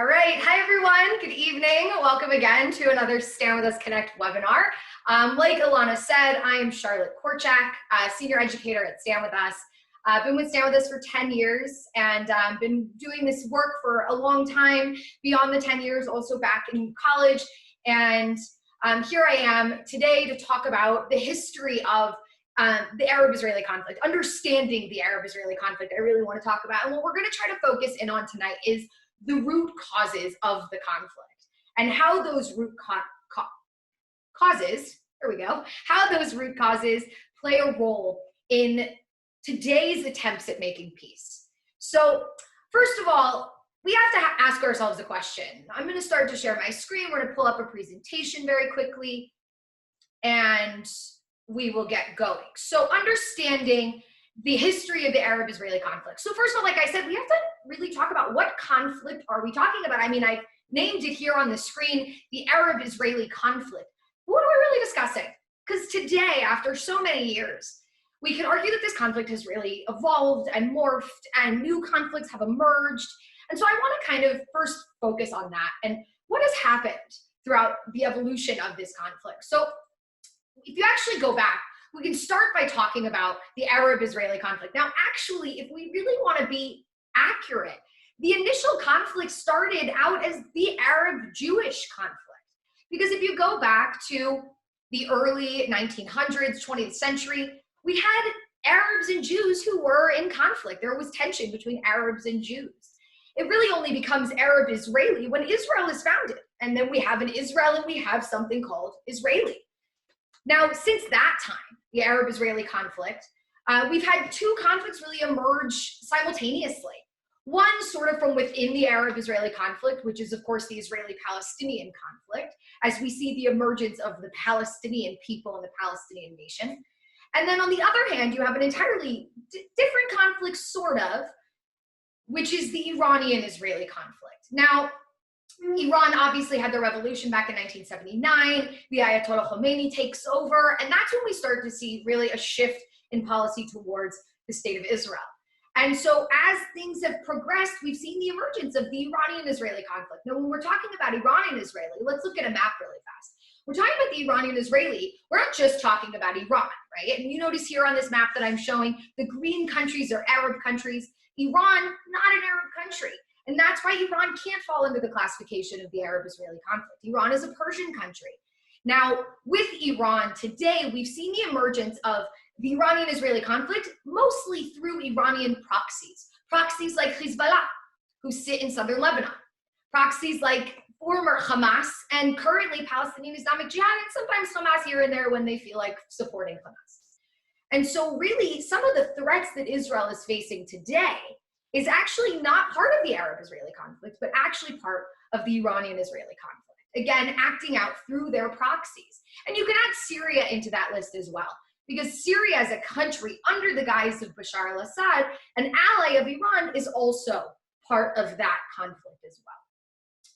All right, hi everyone, good evening. Welcome again to another Stand With Us Connect webinar. Like Ilana said, I am Charlotte Korchak, Senior Educator at Stand With Us. I've been with Stand With Us for 10 years and been doing this work for a long time, beyond the 10 years, also back in college. And here I am today to talk about the history of the Arab-Israeli conflict, understanding the Arab-Israeli conflict I really want to talk about. And what we're going to try to focus in on tonight is the root causes of the conflict and how those root causes, there we go, how those root causes play a role in today's attempts at making peace. So first of all, we have to ask ourselves a question. I'm going to start to share my screen. We're going to pull up a presentation very quickly and we will get going. So understanding the history of the Arab-Israeli conflict. So first of all, like I said, we have to really talk about what conflict are we talking about. I mean, I've named it here on the screen, the Arab-Israeli conflict. What are we really discussing? Because today, after so many years, we can argue that this conflict has really evolved and morphed and new conflicts have emerged. And so I want to kind of first focus on that and what has happened throughout the evolution of this conflict. So if you actually go back, we can start by talking about the Arab-Israeli conflict. Now, actually, if we really want to be accurate, the initial conflict started out as the Arab-Jewish conflict. Because if you go back to the early 1900s, 20th century, we had Arabs and Jews who were in conflict. There was tension between Arabs and Jews. It really only becomes Arab-Israeli when Israel is founded. And then we have an Israel and we have something called Israeli. Now, since that time, the Arab-Israeli conflict, we've had two conflicts really emerge simultaneously. One sort of from within the Arab-Israeli conflict, which is, of course, the Israeli-Palestinian conflict, as we see the emergence of the Palestinian people and the Palestinian nation. And then on the other hand, you have an entirely different conflict, sort of, which is the Iranian-Israeli conflict. Now, Iran obviously had the revolution back in 1979, the Ayatollah Khomeini takes over, and that's when we start to see really a shift in policy towards the state of Israel. And so as things have progressed, we've seen the emergence of the Iranian-Israeli conflict. Now, when we're talking about Iranian-Israeli, let's look at a map really fast. We're talking about the Iranian-Israeli, we're not just talking about Iran, right? And you notice here on this map that I'm showing, the green countries are Arab countries. Iran, not an Arab country. And that's why Iran can't fall into the classification of the Arab-Israeli conflict. Iran is a Persian country. Now, with Iran today, we've seen the emergence of the Iranian-Israeli conflict mostly through Iranian proxies like Hezbollah, who sit in southern Lebanon, proxies like former Hamas and currently Palestinian Islamic Jihad, and sometimes Hamas here and there when they feel like supporting Hamas. And so really, some of the threats that Israel is facing today is actually not part of the Arab-Israeli conflict, but actually part of the Iranian-Israeli conflict. Again, acting out through their proxies. And you can add Syria into that list as well, because Syria as a country under the guise of Bashar al-Assad, an ally of Iran, is also part of that conflict as well.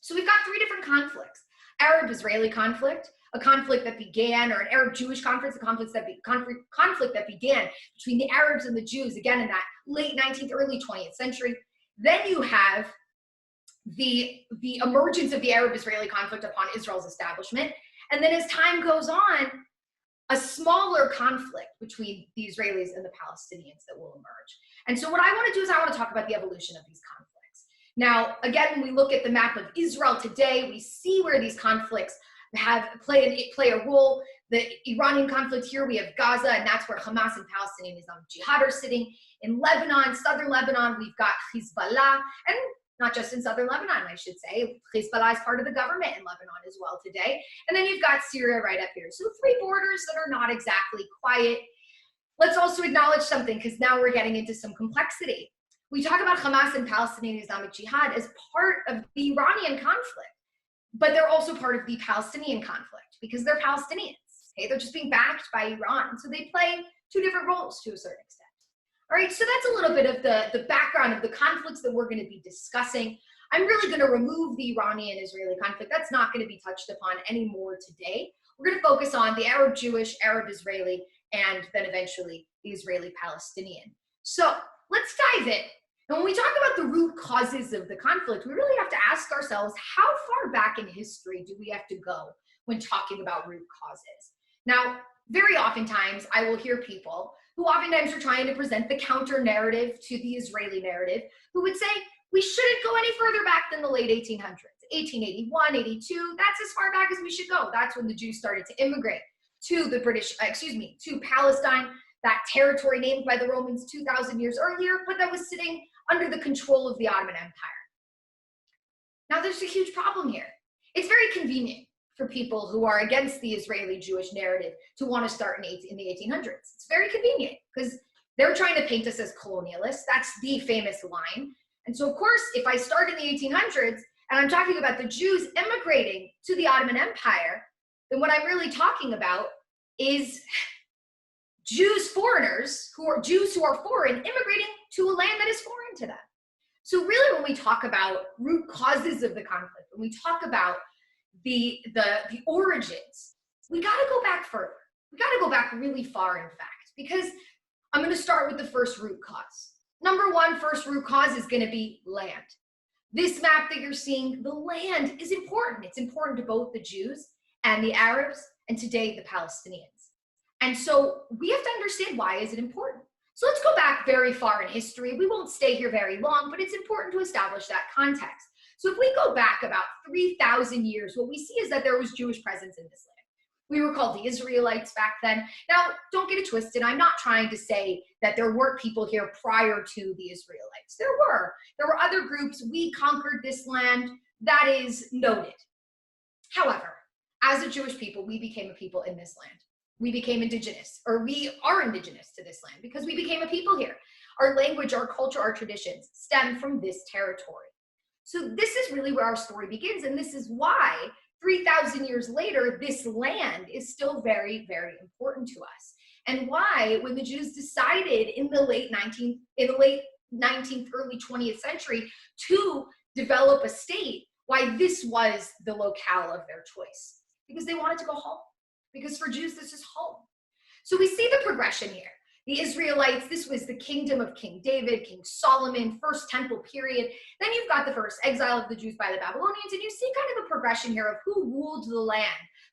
So we've got three different conflicts. Arab-Israeli conflict, a conflict that began, or an Arab-Jewish conflict, a conflict that began between the Arabs and the Jews, again in that late 19th, early 20th century. Then you have the emergence of the Arab-Israeli conflict upon Israel's establishment. And then as time goes on, a smaller conflict between the Israelis and the Palestinians that will emerge. And so what I want to do is I want to talk about the evolution of these conflicts. Now, again, when we look at the map of Israel today, we see where these conflicts play a role. The Iranian conflict here, we have Gaza, and that's where Hamas and Palestinian Islamic Jihad are sitting. In Lebanon, southern Lebanon, we've got Hezbollah, and not just in southern Lebanon, I should say. Hezbollah is part of the government in Lebanon as well today. And then you've got Syria right up here. So three borders that are not exactly quiet. Let's also acknowledge something, because now we're getting into some complexity. We talk about Hamas and Palestinian Islamic Jihad as part of the Iranian conflict, but they're also part of the Palestinian conflict because they're Palestinians. Okay, they're just being backed by Iran. So they play two different roles to a certain extent. All right, so that's a little bit of the background of the conflicts that we're going to be discussing. I'm really going to remove the Iranian-Israeli conflict. That's not going to be touched upon anymore today. We're going to focus on the Arab-Jewish, Arab-Israeli, and then eventually the Israeli-Palestinian. So let's dive in. And when we talk about the root causes of the conflict, we really have to ask ourselves, how far back in history do we have to go when talking about root causes? Now, very oftentimes, I will hear people who oftentimes are trying to present the counter narrative to the Israeli narrative, who would say, we shouldn't go any further back than the late 1800s, 1881, 82, that's as far back as we should go. That's when the Jews started to immigrate to the to Palestine, that territory named by the Romans 2,000 years earlier, but that was sitting under the control of the Ottoman Empire. Now, there's a huge problem here. It's very convenient for people who are against the Israeli Jewish narrative to want to start in the 1800s. It's very convenient because they're trying to paint us as colonialists. That's the famous line. And so, of course, if I start in the 1800s and I'm talking about the Jews immigrating to the Ottoman Empire, then what I'm really talking about is foreigners who are foreign immigrating to a land that is foreign to them. So really, when we talk about root causes of the conflict, when we talk about the origins, we got to go back further. We got to go back really far, in fact, because I'm going to start with the first root cause. Number one, first root cause is going to be land. This map that you're seeing, the land is important. It's important to both the Jews and the Arabs, and today the Palestinians. And so we have to understand, why is it important? So let's go back very far in history. We won't stay here very long, but it's important to establish that context. So if we go back about 3,000 years, what we see is that there was Jewish presence in this land. We were called the Israelites back then. Now, don't get it twisted. I'm not trying to say that there weren't people here prior to the Israelites. There were. There were other groups. We conquered this land. That is noted. However, as a Jewish people, we became a people in this land. We became indigenous, or we are indigenous to this land because we became a people here. Our language, our culture, our traditions stem from this territory. So this is really where our story begins, and this is why 3,000 years later, this land is still very, very important to us. And why, when the Jews decided in the late 19th, early 20th century to develop a state, why this was the locale of their choice. Because they wanted to go home. Because for Jews, this is home. So we see the progression here. The Israelites, this was the kingdom of King David, King Solomon, first temple period. Then you've got the first exile of the Jews by the Babylonians, and you see kind of a progression here of who ruled the land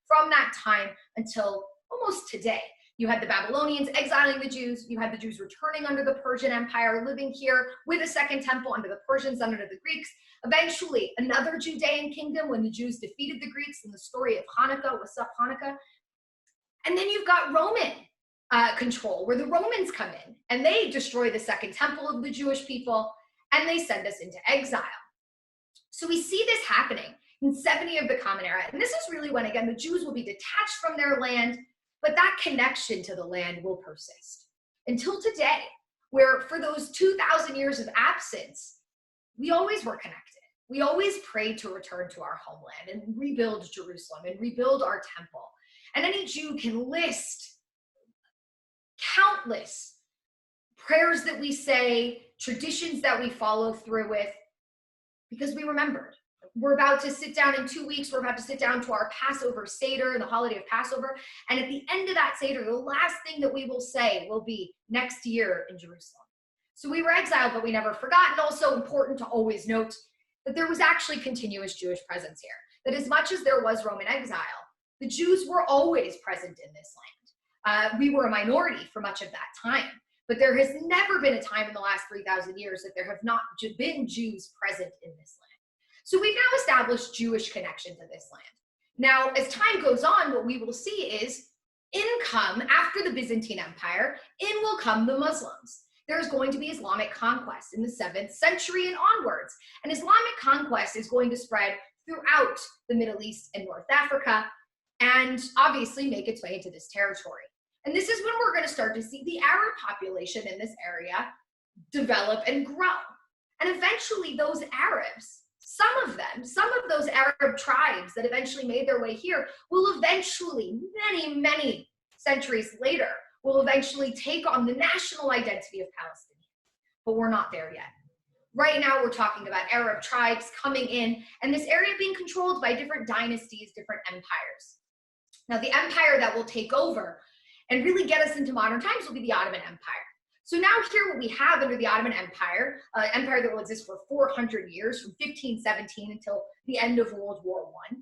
from that time until almost today. You had the Babylonians exiling the Jews. You had the Jews returning under the Persian Empire, living here with a second temple under the Persians, under the Greeks. Eventually, another Judean kingdom when the Jews defeated the Greeks in the story of Hanukkah. What's up, Hanukkah? And then you've got Roman control, where the Romans come in and they destroy the second temple of the Jewish people and they send us into exile. So we see this happening in 70 of the Common Era. And this is really when, again, the Jews will be detached from their land, but that connection to the land will persist until today, where for those 2,000 years of absence, we always were connected. We always prayed to return to our homeland and rebuild Jerusalem and rebuild our temple. And any Jew can list countless prayers that we say, traditions that we follow through with, because we remembered. We're about to sit down in 2 weeks. We're about to sit down to our Passover Seder, the holiday of Passover. And at the end of that Seder, the last thing that we will say will be next year in Jerusalem. So we were exiled, but we never forgot. And also important to always note that there was actually continuous Jewish presence here. That as much as there was Roman exile, the Jews were always present in this land. We were a minority for much of that time, but there has never been a time in the last 3,000 years that there have not been Jews present in this land. So we've now established Jewish connection to this land. Now, as time goes on, what we will see is after the Byzantine Empire, in will come the Muslims. There's going to be Islamic conquest in the 7th century and onwards. And Islamic conquest is going to spread throughout the Middle East and North Africa, and obviously make its way into this territory. And this is when we're going to start to see the Arab population in this area develop and grow. And eventually those Arabs, some of those Arab tribes that eventually made their way here will eventually, many, many centuries later, will eventually take on the national identity of Palestine. But we're not there yet. Right now, we're talking about Arab tribes coming in, and this area being controlled by different dynasties, different empires. Now, the empire that will take over and really get us into modern times will be the Ottoman Empire. So now here what we have under the Ottoman Empire, empire that will exist for 400 years, from 1517 until the end of World War I,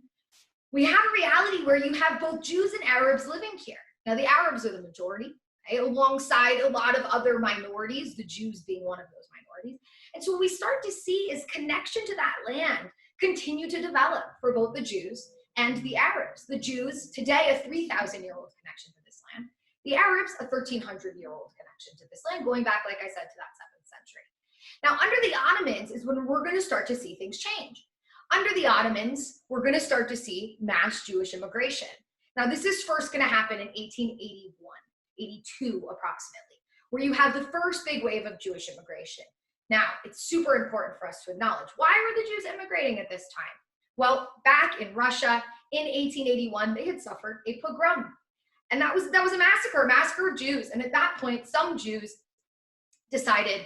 we have a reality where you have both Jews and Arabs living here. Now the Arabs are the majority, right, alongside a lot of other minorities, the Jews being one of those minorities. And so what we start to see is connection to that land continue to develop for both the Jews and the Arabs. The Jews, today, a 3,000-year-old connection to this land. The Arabs, a 1,300-year-old connection to this land, going back, like I said, to that 7th century. Now, under the Ottomans is when we're going to start to see things change. Under the Ottomans, we're going to start to see mass Jewish immigration. Now, this is first going to happen in 1881, 82 approximately, where you have the first big wave of Jewish immigration. Now, it's super important for us to acknowledge, why were the Jews immigrating at this time? Well, back in Russia in 1881, they had suffered a pogrom. And that was a massacre of Jews. And at that point, some Jews decided,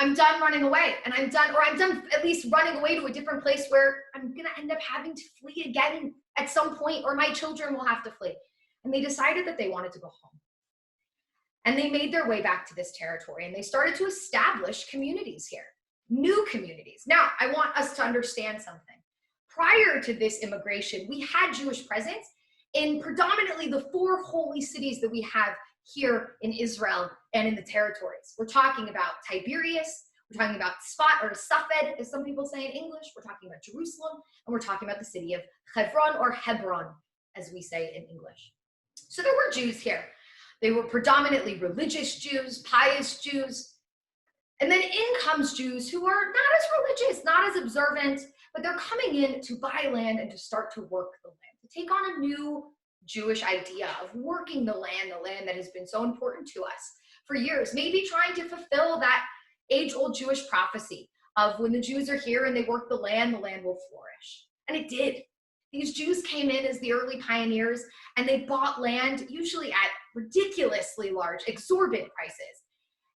I'm done running away, and I'm done at least running away to a different place where I'm gonna end up having to flee again at some point, or my children will have to flee. And they decided that they wanted to go home. And they made their way back to this territory, and they started to establish communities here, new communities. Now, I want us to understand something. Prior to this immigration, we had Jewish presence in predominantly the 4 holy cities that we have here in Israel and in the territories. We're talking about Tiberias, we're talking about Sfat, or Safed, as some people say in English, we're talking about Jerusalem, and we're talking about the city of Hebron, or Hebron, as we say in English. So there were Jews here. They were predominantly religious Jews, pious Jews, and then in comes Jews who are not as religious, not as observant, but they're coming in to buy land and to start to work the land, to take on a new Jewish idea of working the land that has been so important to us for years, maybe trying to fulfill that age-old Jewish prophecy of when the Jews are here and they work the land will flourish. And it did. These Jews came in as the early pioneers, and they bought land, usually at ridiculously large, exorbitant prices.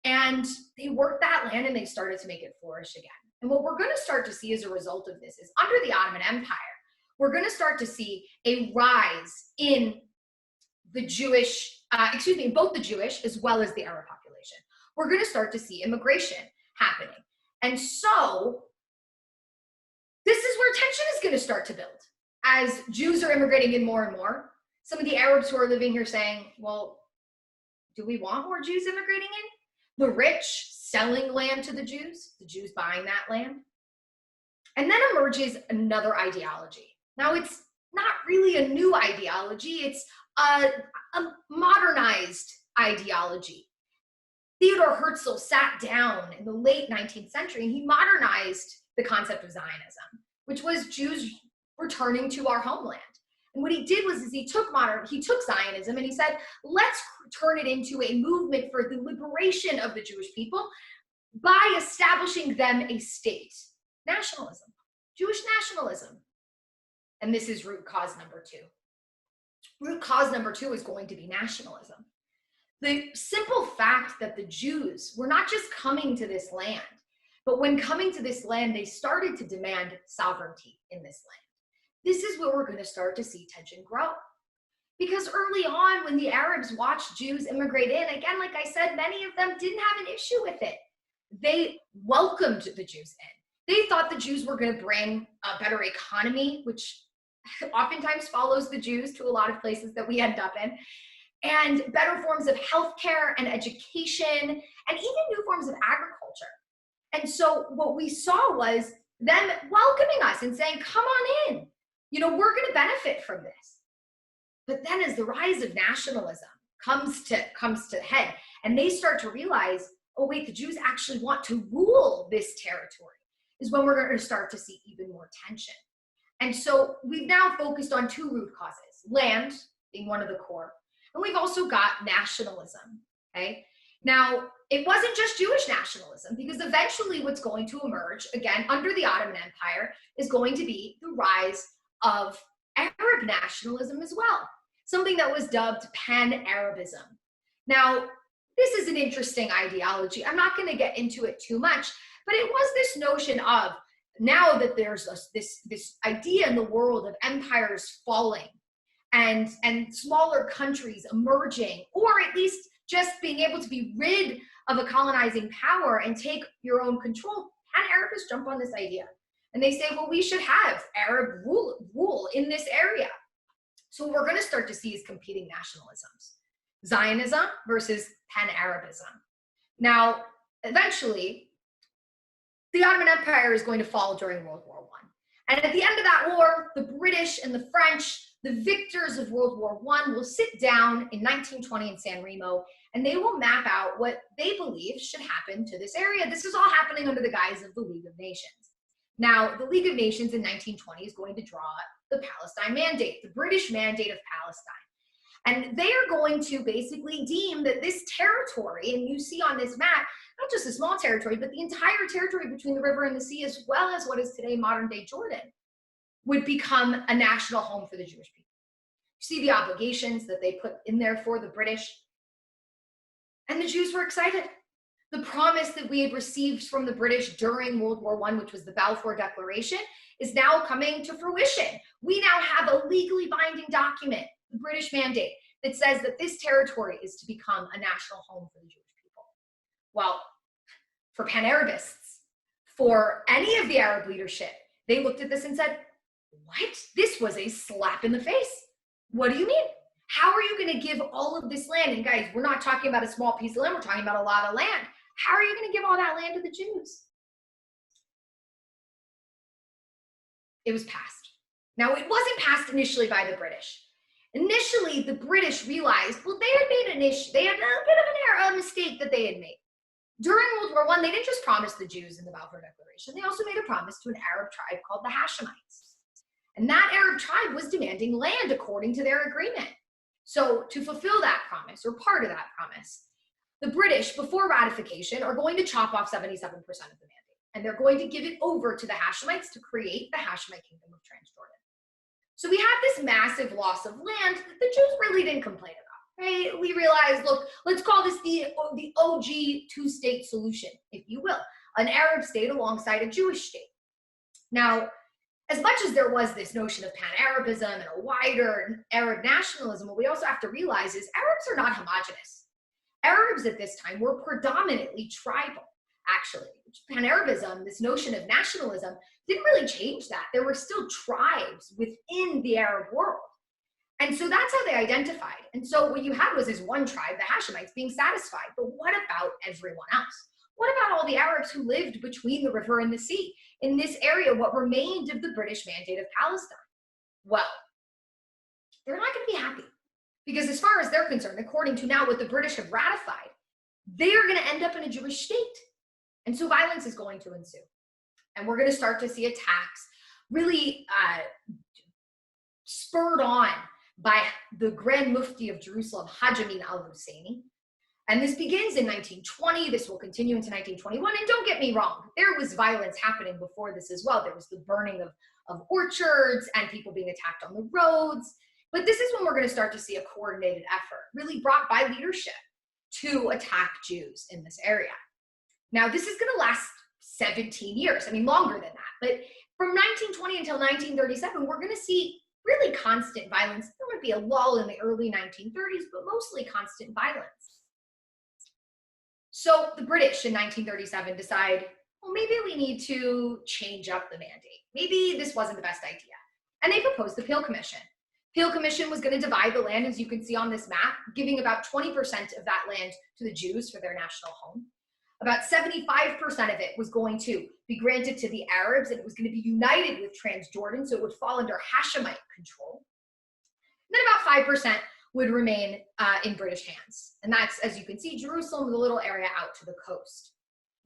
And they worked that land and they started to make it flourish again. And what we're going to start to see as a result of this is under the Ottoman Empire, we're going to start to see a rise in the Jewish, both the Jewish as well as the Arab population. We're going to start to see immigration happening. And so this is where tension is going to start to build. As Jews are immigrating in more and more, some of the Arabs who are living here saying, well, do we want more Jews immigrating in? The rich selling land to the Jews buying that land. And then emerges another ideology. Now, it's not really a new ideology, it's a modernized ideology. Theodor Herzl sat down in the late 19th century and he modernized the concept of Zionism, which was Jews returning to our homeland. And what he did was he took Zionism and he said, let's turn it into a movement for the liberation of the Jewish people by establishing them a state. Nationalism, Jewish nationalism. And this is root cause number 2. Root cause number 2 is going to be nationalism. The simple fact that the Jews were not just coming to this land, but when coming to this land, they started to demand sovereignty in this land. This is where we're going to start to see tension grow. Because early on, when the Arabs watched Jews immigrate in, again, like I said, many of them didn't have an issue with it. They welcomed the Jews in. They thought the Jews were going to bring a better economy, which oftentimes follows the Jews to a lot of places that we end up in, and better forms of healthcare and education, and even new forms of agriculture. And so what we saw was them welcoming us and saying, come on in. You know, we're going to benefit from this. But then as the rise of nationalism comes to head, and they start to realize, oh wait, the Jews actually want to rule this territory, is when we're going to start to see even more tension. And so we've now focused on 2 root causes, land being one of the core, and we've also got nationalism, okay? Now, it wasn't just Jewish nationalism, because eventually what's going to emerge, again, under the Ottoman Empire, is going to be the rise of Arab nationalism as well, something that was dubbed Pan-Arabism. Now, this is an interesting ideology. I'm not going to get into it too much, but it was this notion of, now that there's this idea in the world of empires falling and smaller countries emerging, or at least just being able to be rid of a colonizing power and take your own control, Pan-Arabists jump on this idea. And they say, well, we should have Arab rule in this area. So what we're going to start to see is competing nationalisms. Zionism versus Pan-Arabism. Now, eventually, the Ottoman Empire is going to fall during World War I. And at the end of that war, the British and the French, the victors of World War I, will sit down in 1920 in San Remo, and they will map out what they believe should happen to this area. This is all happening under the guise of the League of Nations. Now, the League of Nations in 1920 is going to draw the Palestine Mandate, the British Mandate of Palestine. And they are going to basically deem that this territory, and you see on this map, not just a small territory, but the entire territory between the river and the sea, as well as what is today modern-day Jordan, would become a national home for the Jewish people. You see the obligations that they put in there for the British. And the Jews were excited. The promise that we had received from the British during World War I, which was the Balfour Declaration, is now coming to fruition. We now have a legally binding document, the British Mandate, that says that this territory is to become a national home for the Jewish people. Well, for Pan-Arabists, for any of the Arab leadership, they looked at this and said, what? This was a slap in the face. What do you mean? How are you going to give all of this land? And guys, we're not talking about a small piece of land. We're talking about a lot of land. How are you going to give all that land to the Jews? It was passed. Now, it wasn't passed initially by the British. Initially, the British realized, well, they had made they had a bit of a mistake that they had made. During World War I, they didn't just promise the Jews in the Balfour Declaration. They also made a promise to an Arab tribe called the Hashemites. And that Arab tribe was demanding land according to their agreement. So to fulfill that promise, or part of that promise, the British, before ratification, are going to chop off 77% of the mandate. And they're going to give it over to the Hashemites to create the Hashemite Kingdom of Transjordan. So we have this massive loss of land that the Jews really didn't complain about, right? We realized, look, let's call this the OG two-state solution, if you will, an Arab state alongside a Jewish state. Now, as much as there was this notion of Pan-Arabism and a wider Arab nationalism, what we also have to realize is Arabs are not homogenous. Arabs at this time were predominantly tribal, actually. Pan-Arabism, this notion of nationalism, didn't really change that. There were still tribes within the Arab world. And so that's how they identified. And so what you had was this one tribe, the Hashemites, being satisfied. But what about everyone else? What about all the Arabs who lived between the river and the sea? In this area, what remained of the British Mandate of Palestine? Well, they're not going to be happy. Because as far as they're concerned, according to now what the British have ratified, they are going to end up in a Jewish state. And so violence is going to ensue. And we're going to start to see attacks really spurred on by the Grand Mufti of Jerusalem, Hajj Amin al-Husseini. And this begins in 1920. This will continue into 1921. And don't get me wrong, there was violence happening before this as well. There was the burning of orchards and people being attacked on the roads. But this is when we're going to start to see a coordinated effort, really brought by leadership, to attack Jews in this area. Now, this is going to last 17 years. I mean, longer than that. But from 1920 until 1937, we're going to see really constant violence. There would be a lull in the early 1930s, but mostly constant violence. So the British in 1937 decide, well, maybe we need to change up the mandate. Maybe this wasn't the best idea. And they proposed the Peel Commission. Peel Commission was going to divide the land, as you can see on this map, giving about 20% of that land to the Jews for their national home. About 75% of it was going to be granted to the Arabs, and it was going to be united with Transjordan, so it would fall under Hashemite control. And then about 5% would remain in British hands. And that's, as you can see, Jerusalem, the little area out to the coast.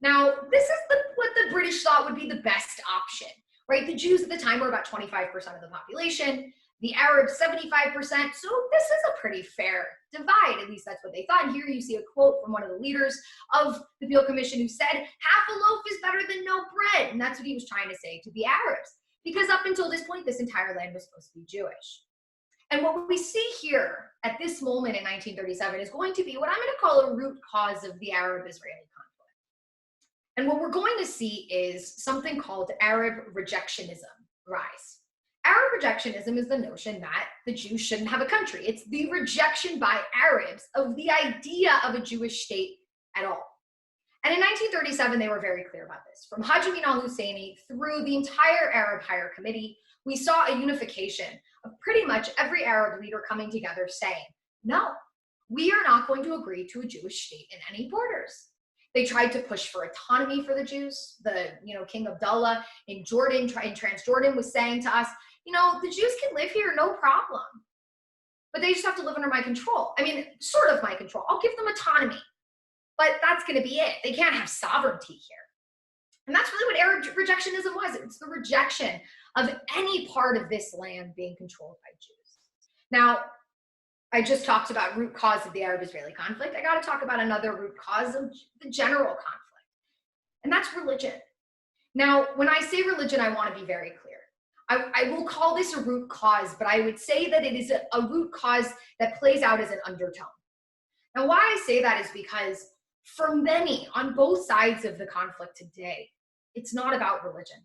Now, this is what the British thought would be the best option, right? The Jews at the time were about 25% of the population, the Arabs 75%, so this is a pretty fair divide, at least that's what they thought. And here you see a quote from one of the leaders of the Peel Commission who said, half a loaf is better than no bread. And that's what he was trying to say to the Arabs, because up until this point, this entire land was supposed to be Jewish. And what we see here at this moment in 1937 is going to be what I'm going to call a root cause of the Arab-Israeli conflict. And what we're going to see is something called Arab rejectionism rise. Arab rejectionism is the notion that the Jews shouldn't have a country. It's the rejection by Arabs of the idea of a Jewish state at all. And in 1937, they were very clear about this. From Haji Amin al-Husseini through the entire Arab Higher Committee, we saw a unification of pretty much every Arab leader coming together saying, no, we are not going to agree to a Jewish state in any borders. They tried to push for autonomy for the Jews. The King Abdullah in Jordan, in Transjordan, was saying to us, the Jews can live here, no problem. But they just have to live under my control. I mean, sort of my control. I'll give them autonomy. But that's going to be it. They can't have sovereignty here. And that's really what Arab rejectionism was. It's the rejection of any part of this land being controlled by Jews. Now, I just talked about root cause of the Arab-Israeli conflict. I got to talk about another root cause of the general conflict, and that's religion. Now, when I say religion, I want to be very clear. I will call this a root cause, but I would say that it is a root cause that plays out as an undertone. Now, why I say that is because for many on both sides of the conflict today, it's not about religion.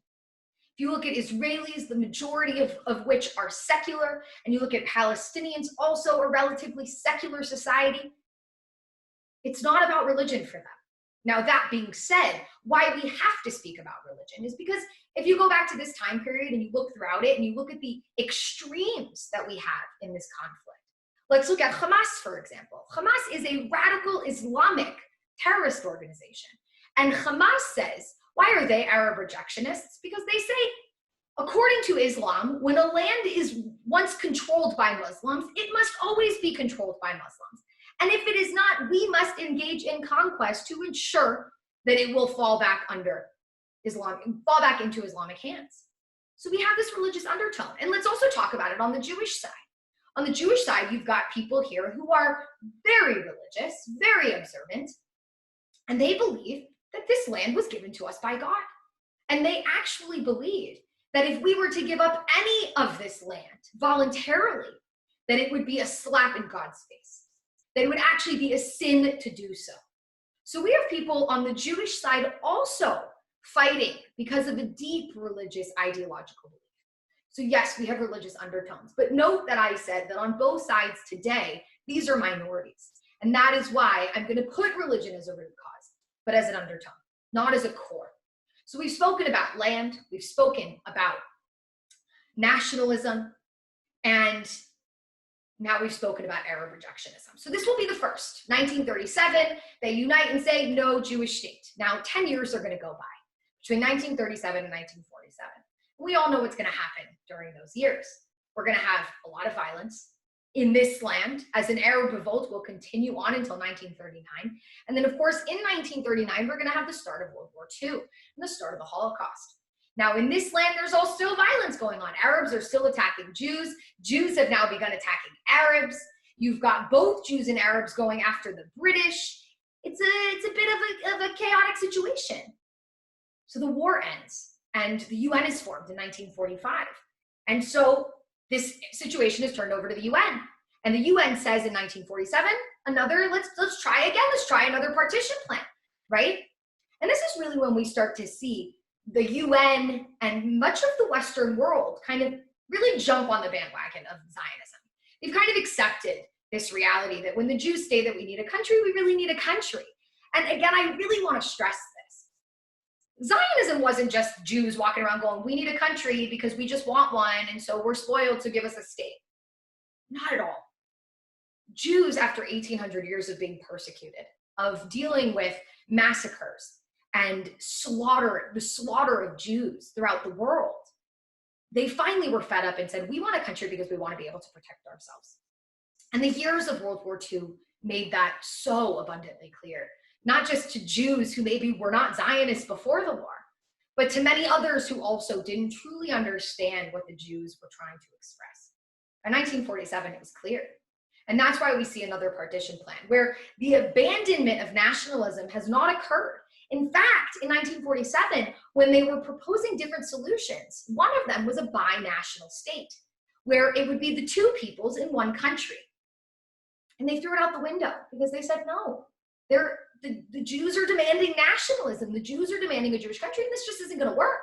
If you look at Israelis, the majority of which are secular, and you look at Palestinians, also a relatively secular society, it's not about religion for them. Now, that being said, why we have to speak about religion is because if you go back to this time period and you look throughout it and you look at the extremes that we have in this conflict, let's look at Hamas, for example. Hamas is a radical Islamic terrorist organization. And Hamas says, why are they Arab rejectionists? Because they say, according to Islam, when a land is once controlled by Muslims, it must always be controlled by Muslims. And if it is not, we must engage in conquest to ensure that it will fall back into Islamic hands. So we have this religious undertone. And let's also talk about it on the Jewish side. On the Jewish side, you've got people here who are very religious, very observant, and they believe that this land was given to us by God. And they actually believed that if we were to give up any of this land voluntarily, that it would be a slap in God's face, that it would actually be a sin to do so. So we have people on the Jewish side also fighting because of a deep religious ideological belief. So yes, we have religious undertones, but note that I said that on both sides today, these are minorities. And that is why I'm going to put religion as a root cause, but as an undertone, not as a core. So we've spoken about land, we've spoken about nationalism, and now we've spoken about Arab rejectionism. So this will be the first. 1937, they unite and say no Jewish state. Now 10 years are going to go by between 1937 and 1947. We all know what's going to happen during those years. We're going to have a lot of violence in this land as an Arab revolt will continue on until 1939. And then, of course, in 1939, we're going to have the start of World War II and the start of the Holocaust. Now, in this land, there's all still violence going on. Arabs are still attacking Jews. Jews have now begun attacking Arabs. You've got both Jews and Arabs going after the British. It's a bit of a chaotic situation. So the war ends. And the UN is formed in 1945. And so this situation is turned over to the UN. And the UN says in 1947, let's try again. Let's try another partition plan, right? And this is really when we start to see the UN and much of the Western world kind of really jump on the bandwagon of Zionism. They've kind of accepted this reality that when the Jews say that we need a country, we really need a country. And again, I really want to stress Zionism wasn't just Jews walking around going, we need a country because we just want one, and so we're spoiled, so give us a state. Not at all. Jews, after 1,800 years of being persecuted, of dealing with massacres and the slaughter of Jews throughout the world, they finally were fed up and said, we want a country because we want to be able to protect ourselves. And the years of World War II made that so abundantly clear. Not just to Jews who maybe were not Zionists before the war, but to many others who also didn't truly understand what the Jews were trying to express. By 1947, it was clear. And that's why we see another partition plan, where the abandonment of nationalism has not occurred. In fact, in 1947, when they were proposing different solutions, one of them was a bi-national state, where it would be the two peoples in one country. And they threw it out the window because they said, no, the Jews are demanding nationalism. The Jews are demanding a Jewish country, and this just isn't going to work.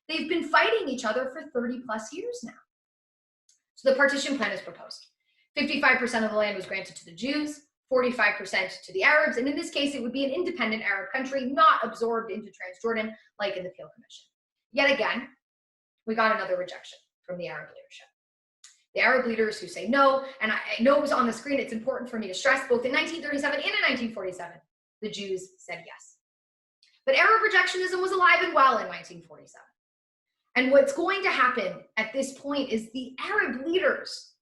They've been fighting each other for 30 plus years now. So the partition plan is proposed. 55% of the land was granted to the Jews, 45% to the Arabs, and in this case, it would be an independent Arab country, not absorbed into Transjordan like in the Peel Commission. Yet again, we got another rejection from the Arab leadership. The Arab leaders who say no, and I know it was on the screen, it's important for me to stress, both in 1937 and in 1947, the Jews said yes. But Arab rejectionism was alive and well in 1947. And what's going to happen at this point is the Arab leaders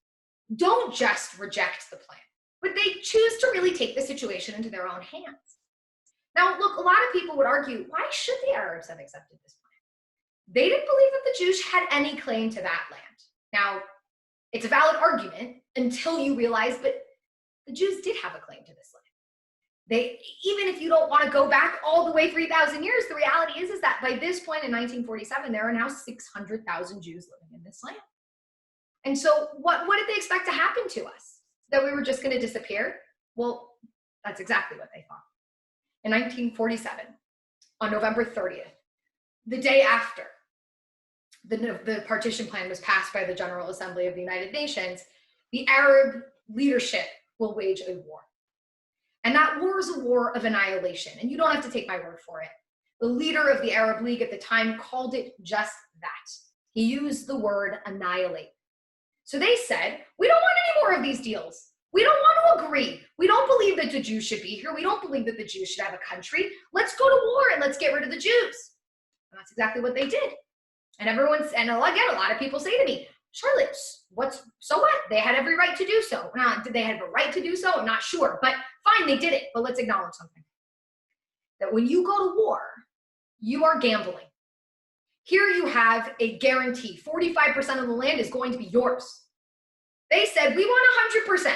don't just reject the plan, but they choose to really take the situation into their own hands. Now, look, a lot of people would argue, why should the Arabs have accepted this plan? They didn't believe that the Jews had any claim to that land. Now, it's a valid argument until you realize, but the Jews did have a claim to this land. Even if you don't want to go back all the way 3,000 years, the reality is that by this point in 1947, there are now 600,000 Jews living in this land. And so what did they expect to happen to us? That we were just going to disappear? Well, that's exactly what they thought. In 1947, on November 30th, the day after the partition plan was passed by the General Assembly of the United Nations, the Arab leadership will wage a war. And that war is a war of annihilation. And you don't have to take my word for it. The leader of the Arab League at the time called it just that. He used the word annihilate. So they said, we don't want any more of these deals. We don't want to agree. We don't believe that the Jews should be here. We don't believe that the Jews should have a country. Let's go to war and let's get rid of the Jews. And that's exactly what they did. And again, a lot of people say to me, Charlotte, so what? They had every right to do so. Now, did they have a right to do so? I'm not sure, but fine, they did it. But let's acknowledge something. That when you go to war, you are gambling. Here you have a guarantee. 45% of the land is going to be yours. They said, we want 100%.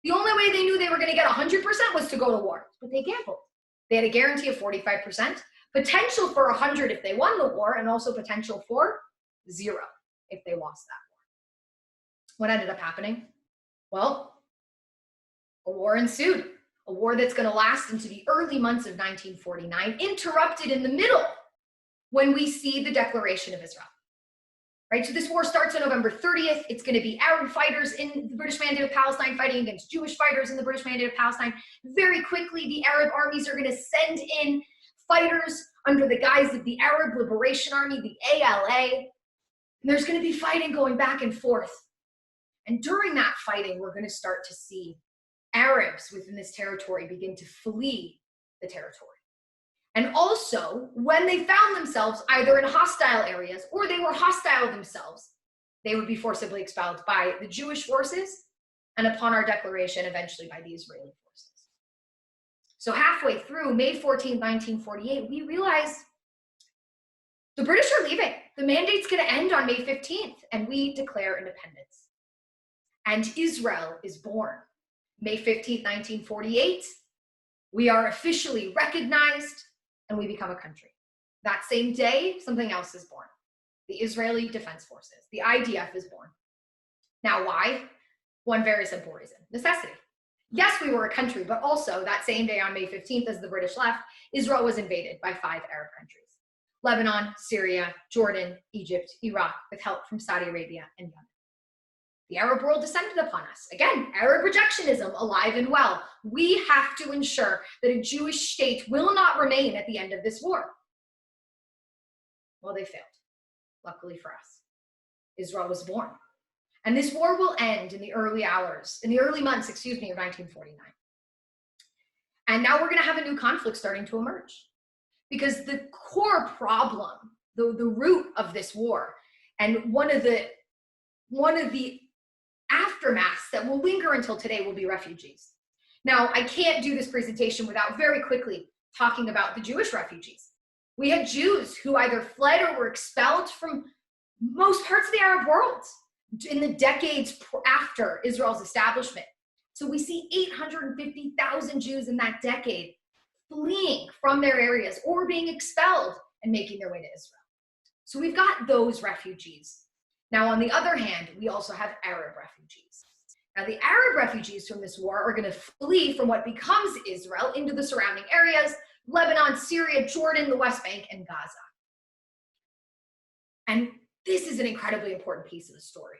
The only way they knew they were going to get 100% was to go to war. But they gambled. They had a guarantee of 45%, potential for 100 if they won the war, and also potential for 0 if they lost that war. What ended up happening? Well, a war ensued. A war that's going to last into the early months of 1949, interrupted in the middle when we see the Declaration of Israel. Right? So this war starts on November 30th. It's going to be Arab fighters in the British Mandate of Palestine fighting against Jewish fighters in the British Mandate of Palestine. Very quickly, the Arab armies are going to send in fighters under the guise of the Arab Liberation Army, the ALA. And there's going to be fighting going back and forth. And during that fighting, we're going to start to see Arabs within this territory begin to flee the territory. And also, when they found themselves either in hostile areas or they were hostile themselves, they would be forcibly expelled by the Jewish forces and, upon our declaration, eventually by the Israeli forces. So halfway through, May 14, 1948, we realize the British are leaving. The mandate's going to end on May 15th, and we declare independence. And Israel is born. May 15th, 1948, we are officially recognized, and we become a country. That same day, something else is born. The Israeli Defense Forces, the IDF, is born. Now, why? One very simple reason: necessity. Yes, we were a country, but also that same day on May 15th, as the British left, Israel was invaded by 5 Arab countries: Lebanon, Syria, Jordan, Egypt, Iraq, with help from Saudi Arabia and Yemen. The Arab world descended upon us. Again, Arab rejectionism alive and well. We have to ensure that a Jewish state will not remain at the end of this war. Well, they failed, luckily for us. Israel was born. And this war will end in the early months, of 1949. And now we're going to have a new conflict starting to emerge. Because the core problem, the root of this war, and one of the aftermaths that will linger until today will be refugees. Now, I can't do this presentation without very quickly talking about the Jewish refugees. We had Jews who either fled or were expelled from most parts of the Arab world in the decades after Israel's establishment. So we see 850,000 Jews in that decade fleeing from their areas or being expelled and making their way to Israel. So we've got those refugees. Now, on the other hand, we also have Arab refugees. Now, the Arab refugees from this war are going to flee from what becomes Israel into the surrounding areas: Lebanon, Syria, Jordan, the West Bank, and Gaza. And this is an incredibly important piece of the story.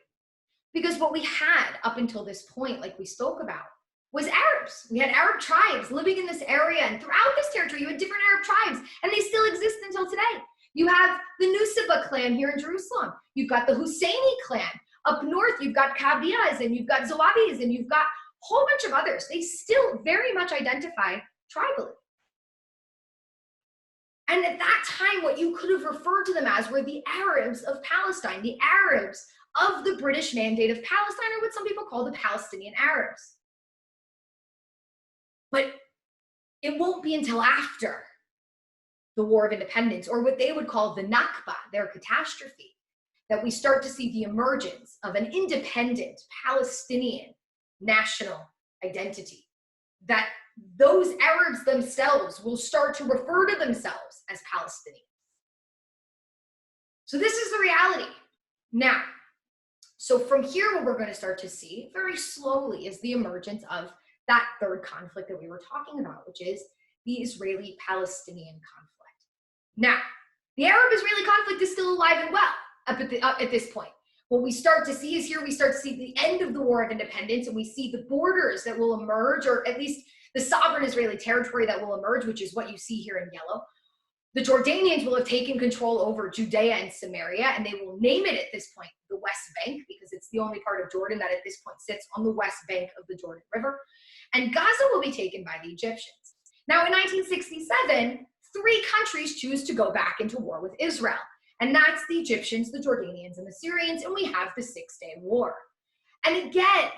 Because what we had up until this point, like we spoke about, was Arabs. We had Arab tribes living in this area, and throughout this territory, you had different Arab tribes, and they still exist until today. You have the Nusiba clan here in Jerusalem. You've got the Husseini clan. Up north, you've got Kabiyas, and you've got Zawabis, and you've got a whole bunch of others. They still very much identify tribally. And at that time, what you could have referred to them as were the Arabs of Palestine, the Arabs of the British Mandate of Palestine, or what some people call the Palestinian Arabs. But it won't be until after the War of Independence, or what they would call the Nakba, their catastrophe, that we start to see the emergence of an independent Palestinian national identity, that those Arabs themselves will start to refer to themselves as Palestinians. So this is the reality. Now, so from here, what we're going to start to see very slowly is the emergence of that third conflict that we were talking about, which is the Israeli-Palestinian conflict. Now, the Arab-Israeli conflict is still alive and well at this point. What we start to see is here we start to see the end of the War of Independence, and we see the borders that will emerge, or at least the sovereign Israeli territory that will emerge, which is what you see here in yellow. The Jordanians will have taken control over Judea and Samaria, and they will name it at this point the West Bank, because it's the only part of Jordan that at this point sits on the west bank of the Jordan River. And Gaza will be taken by the Egyptians. Now, in 1967, 3 countries choose to go back into war with Israel. And that's the Egyptians, the Jordanians, and the Syrians, and we have the 6-Day War. And again,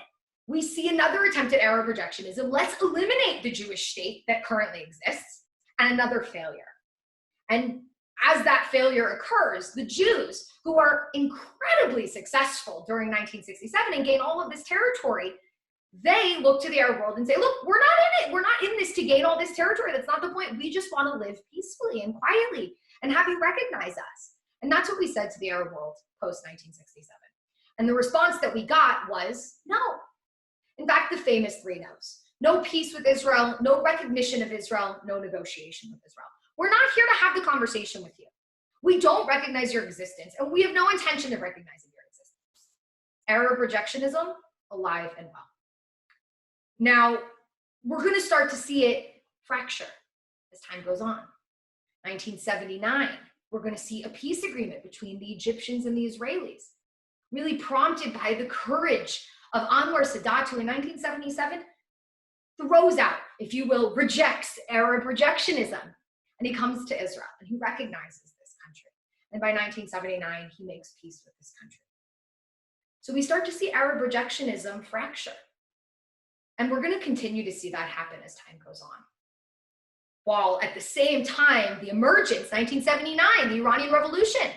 we see another attempt at Arab rejectionism. Let's eliminate the Jewish state that currently exists, and another failure. And as that failure occurs, the Jews, who are incredibly successful during 1967 and gain all of this territory, they look to the Arab world and say, look, we're not in it. We're not in this to gain all this territory. That's not the point. We just want to live peacefully and quietly and have you recognize us. And that's what we said to the Arab world post-1967. And the response that we got was no. In fact, the famous 3 no's. No peace with Israel, no recognition of Israel, no negotiation with Israel. We're not here to have the conversation with you. We don't recognize your existence, and we have no intention of recognizing your existence. Arab rejectionism, alive and well. Now, we're going to start to see it fracture as time goes on. 1979, we're going to see a peace agreement between the Egyptians and the Israelis, really prompted by the courage of Anwar Sadat, who in 1977 throws out, if you will, rejects Arab rejectionism. And he comes to Israel and he recognizes this country. And by 1979, he makes peace with this country. So we start to see Arab rejectionism fracture. And we're going to continue to see that happen as time goes on. While at the same time, the emergence, 1979, the Iranian Revolution.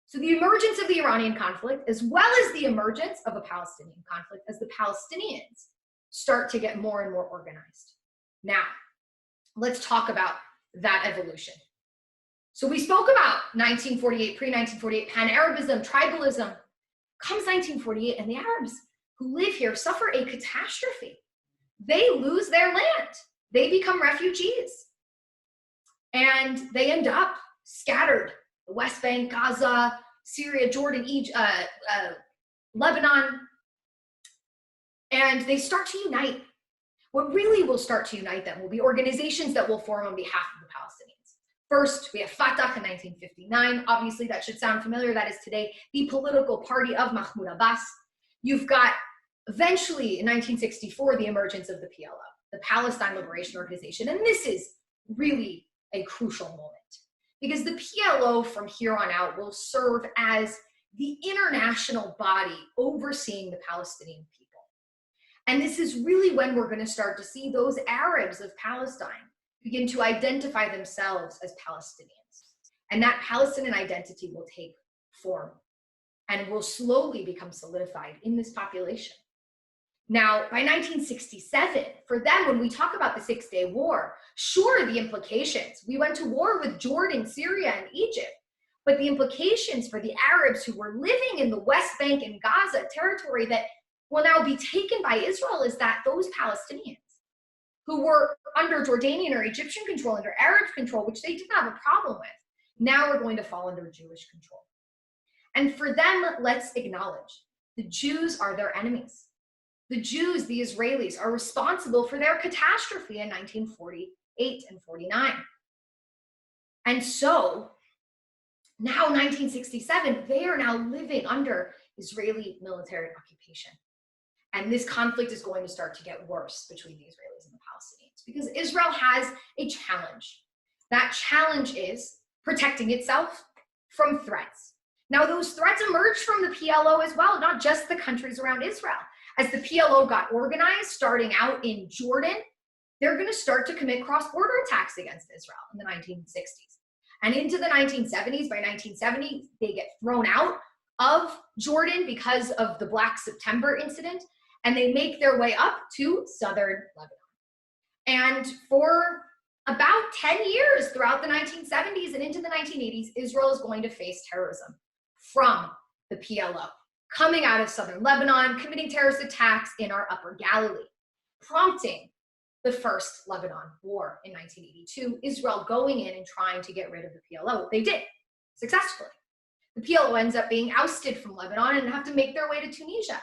So the emergence of the Iranian conflict, as well as the emergence of a Palestinian conflict, as the Palestinians start to get more and more organized. Now, let's talk about that evolution. So we spoke about 1948, pre-1948, pan-Arabism, tribalism. Comes 1948, and the Arabs who live here suffer a catastrophe. They lose their land. They become refugees. And they end up scattered. The West Bank, Gaza, Syria, Jordan, Egypt, Lebanon. And they start to unite. What really will start to unite them will be organizations that will form on behalf of the Palestinians. First, we have Fatah in 1959. Obviously, that should sound familiar. That is today the political party of Mahmoud Abbas. You've got, eventually, in 1964, the emergence of the PLO, the Palestine Liberation Organization. And this is really a crucial moment, because the PLO from here on out will serve as the international body overseeing the Palestinian people. And this is really when we're going to start to see those Arabs of Palestine begin to identify themselves as Palestinians. And that Palestinian identity will take form and will slowly become solidified in this population. Now, by 1967, for them, when we talk about the 6-Day War, sure, the implications, we went to war with Jordan, Syria, and Egypt, but the implications for the Arabs who were living in the West Bank and Gaza territory that will now be taken by Israel is that those Palestinians who were under Jordanian or Egyptian control, under Arab control, which they didn't have a problem with, now are going to fall under Jewish control. And for them, let's acknowledge The Jews are their enemies. The Jews, the Israelis, are responsible for their catastrophe in 1948 and 49. And so now 1967, they are now living under Israeli military occupation. And this conflict is going to start to get worse between the Israelis and the Palestinians because Israel has a challenge. That challenge is protecting itself from threats. Now, those threats emerged from the PLO as well, not just the countries around Israel. As the PLO got organized, starting out in Jordan, they're going to start to commit cross-border attacks against Israel in the 1960s. And into the 1970s, by 1970, they get thrown out of Jordan because of the Black September incident, and they make their way up to southern Lebanon. And for about 10 years throughout the 1970s and into the 1980s, Israel is going to face terrorism from the PLO, coming out of southern Lebanon, committing terrorist attacks in our upper Galilee, prompting the first Lebanon war in 1982, Israel going in and trying to get rid of the PLO. They did, successfully. The PLO ends up being ousted from Lebanon and have to make their way to Tunisia.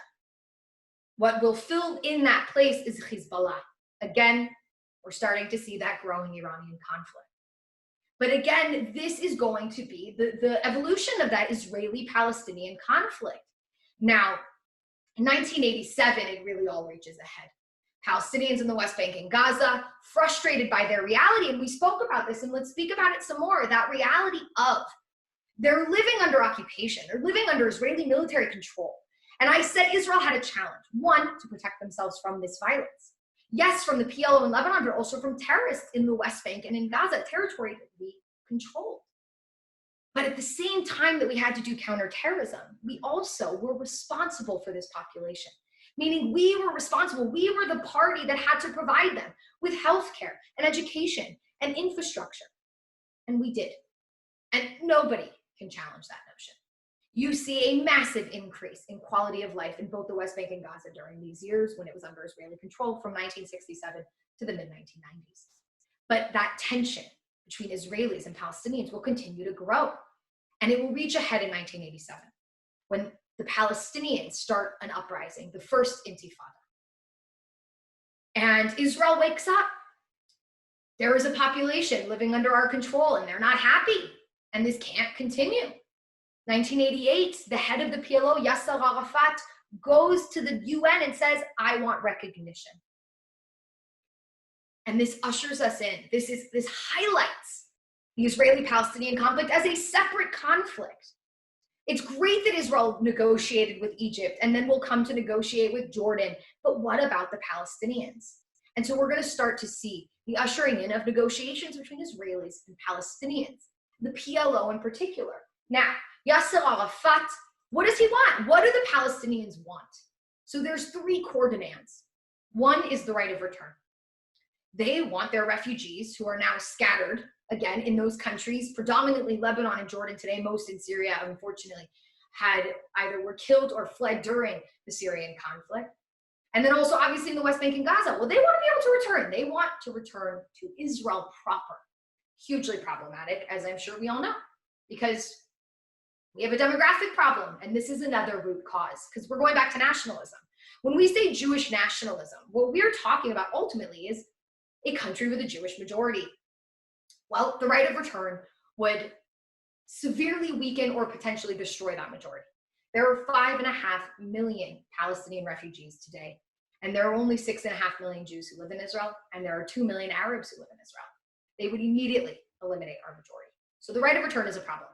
What will fill in that place is Hezbollah. Again, we're starting to see that growing Iranian conflict. But again, this is going to be the evolution of that Israeli-Palestinian conflict. Now, in 1987, it really all reaches a head. Palestinians in the West Bank and Gaza, frustrated by their reality, and we spoke about this, and let's speak about it some more, that reality of they're living under occupation, they're living under Israeli military control. And I said Israel had a challenge, one, to protect themselves from this violence. Yes, from the PLO in Lebanon, but also from terrorists in the West Bank and in Gaza, territory that we controlled. But at the same time that we had to do counterterrorism, we also were responsible for this population. Meaning we were responsible, we were the party that had to provide them with healthcare and education and infrastructure. And we did. And nobody can challenge that notion. You see a massive increase in quality of life in both the West Bank and Gaza during these years when it was under Israeli control from 1967 to the mid-1990s. But that tension between Israelis and Palestinians will continue to grow. And it will reach a head in 1987 when the Palestinians start an uprising, the first Intifada. And Israel wakes up. There is a population living under our control and they're not happy. And this can't continue. 1988, the head of the PLO, Yasser Arafat, goes to the UN and says, I want recognition. And this ushers us in. This highlights the Israeli-Palestinian conflict as a separate conflict. It's great that Israel negotiated with Egypt and then will come to negotiate with Jordan, but what about the Palestinians? And so we're going to start to see the ushering in of negotiations between Israelis and Palestinians, the PLO in particular. Now, Yasser Arafat, what does he want? What do the Palestinians want? So there's three core demands. One is the right of return. They want their refugees who are now scattered, again, in those countries, predominantly Lebanon and Jordan today, most in Syria, unfortunately, were killed or fled during the Syrian conflict. And then also, obviously, in the West Bank and Gaza, well, they want to be able to return. They want to return to Israel proper. Hugely problematic, as I'm sure we all know, because we have a demographic problem, and this is another root cause, because we're going back to nationalism. When we say Jewish nationalism, what we're talking about ultimately is a country with a Jewish majority. Well, the right of return would severely weaken or potentially destroy that majority. There are 5.5 million Palestinian refugees today, and there are only 6.5 million Jews who live in Israel, and there are 2 million Arabs who live in Israel. They would immediately eliminate our majority. So the right of return is a problem.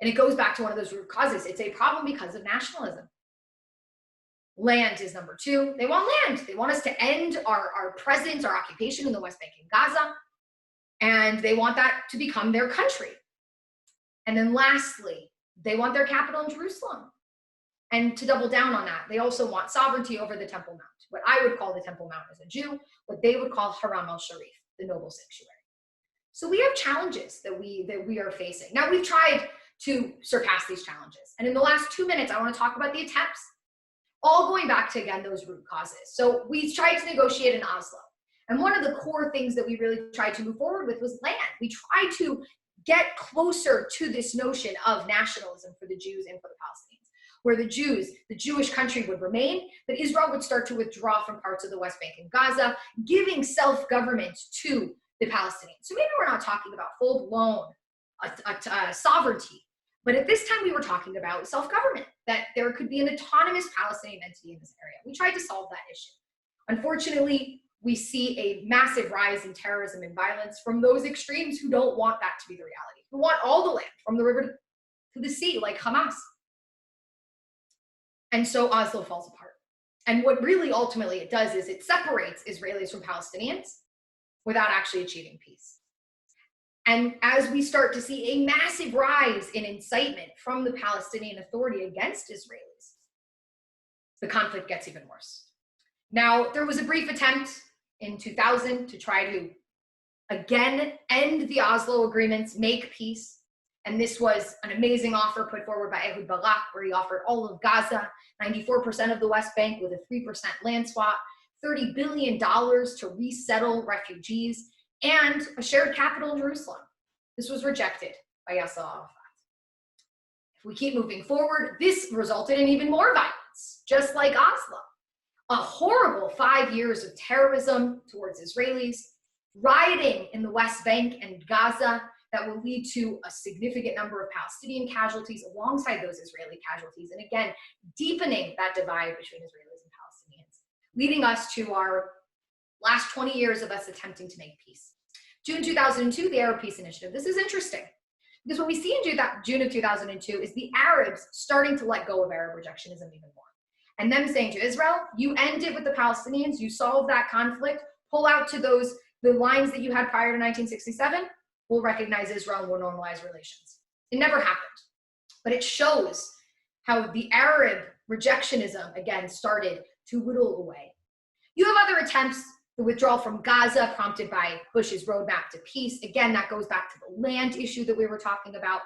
And it goes back to one of those root causes. It's a problem because of nationalism. Land is number two. They want land. They want us to end our presence, our occupation in the West Bank and Gaza. And they want that to become their country. And then lastly, they want their capital in Jerusalem. And to double down on that, they also want sovereignty over the Temple Mount. What I would call the Temple Mount as a Jew, what they would call Haram al-Sharif, the noble sanctuary. So we have challenges that we are facing. Now, we've tried to surpass these challenges. And in the last 2 minutes, I want to talk about the attempts, all going back to, again, those root causes. So we tried to negotiate in Oslo. And one of the core things that we really tried to move forward with was land. We tried to get closer to this notion of nationalism for the Jews and for the Palestinians, where the Jews, the Jewish country would remain, but Israel would start to withdraw from parts of the West Bank and Gaza, giving self-government to the Palestinians. So maybe we're not talking about full-blown sovereignty, but at this time we were talking about self-government, that there could be an autonomous Palestinian entity in this area. We tried to solve that issue. Unfortunately, we see a massive rise in terrorism and violence from those extremes who don't want that to be the reality, who want all the land from the river to the sea, like Hamas. And so Oslo falls apart. And what really ultimately it does is it separates Israelis from Palestinians without actually achieving peace. And as we start to see a massive rise in incitement from the Palestinian Authority against Israelis, the conflict gets even worse. Now, there was a brief attempt in 2000 to try to, again, end the Oslo agreements, make peace. And this was an amazing offer put forward by Ehud Barak, where he offered all of Gaza, 94% of the West Bank with a 3% land swap, $30 billion to resettle refugees, and a shared capital in Jerusalem. This was rejected by Yasser Arafat. If we keep moving forward, this resulted in even more violence, just like Oslo. A horrible 5 years of terrorism towards Israelis, rioting in the West Bank and Gaza that will lead to a significant number of Palestinian casualties alongside those Israeli casualties, and again, deepening that divide between Israelis and Palestinians, leading us to our last 20 years of us attempting to make peace. June 2002, the Arab Peace Initiative. This is interesting, because what we see in June of 2002 is the Arabs starting to let go of Arab rejectionism even more. And them saying to Israel, you end it with the Palestinians, you solve that conflict, pull out to the lines that you had prior to 1967, we'll recognize Israel and we'll normalize relations. It never happened. But it shows how the Arab rejectionism, again, started to whittle away. You have other attempts, the withdrawal from Gaza prompted by Bush's roadmap to peace. Again, that goes back to the land issue that we were talking about.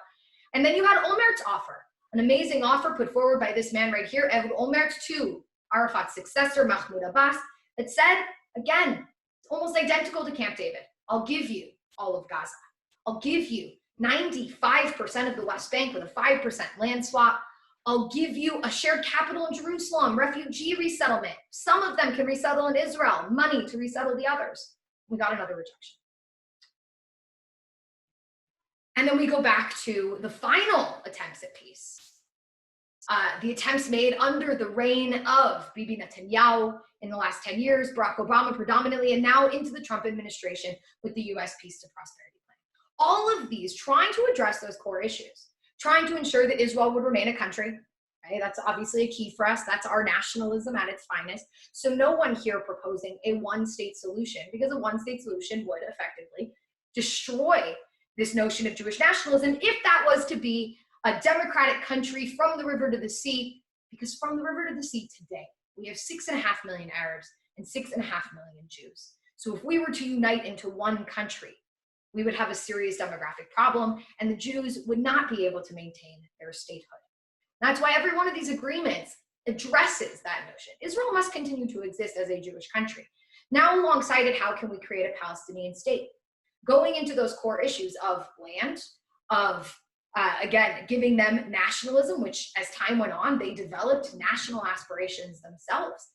And then you had Olmert's offer, an amazing offer put forward by this man right here, Ehud Olmert, to Arafat's successor, Mahmoud Abbas, that said, again, it's almost identical to Camp David. I'll give you all of Gaza. I'll give you 95% of the West Bank with a 5% land swap. I'll give you a shared capital in Jerusalem, refugee resettlement. Some of them can resettle in Israel, money to resettle the others. We got another rejection. And then we go back to the final attempts at peace. The attempts made under the reign of Bibi Netanyahu in the last 10 years, Barack Obama predominantly, and now into the Trump administration with the US Peace to Prosperity Plan. All of these trying to address those core issues, trying to ensure that Israel would remain a country. Right? That's obviously a key for us. That's our nationalism at its finest. So no one here proposing a one-state solution, because a one-state solution would effectively destroy this notion of Jewish nationalism if that was to be a democratic country from the river to the sea, because from the river to the sea today, we have 6.5 million Arabs and 6.5 million Jews. So if we were to unite into one country, we would have a serious demographic problem, and the Jews would not be able to maintain their statehood. That's why every one of these agreements addresses that notion. Israel must continue to exist as a Jewish country. Now, alongside it, how can we create a Palestinian state? Going into those core issues of land, of again, giving them nationalism, which as time went on, they developed national aspirations themselves.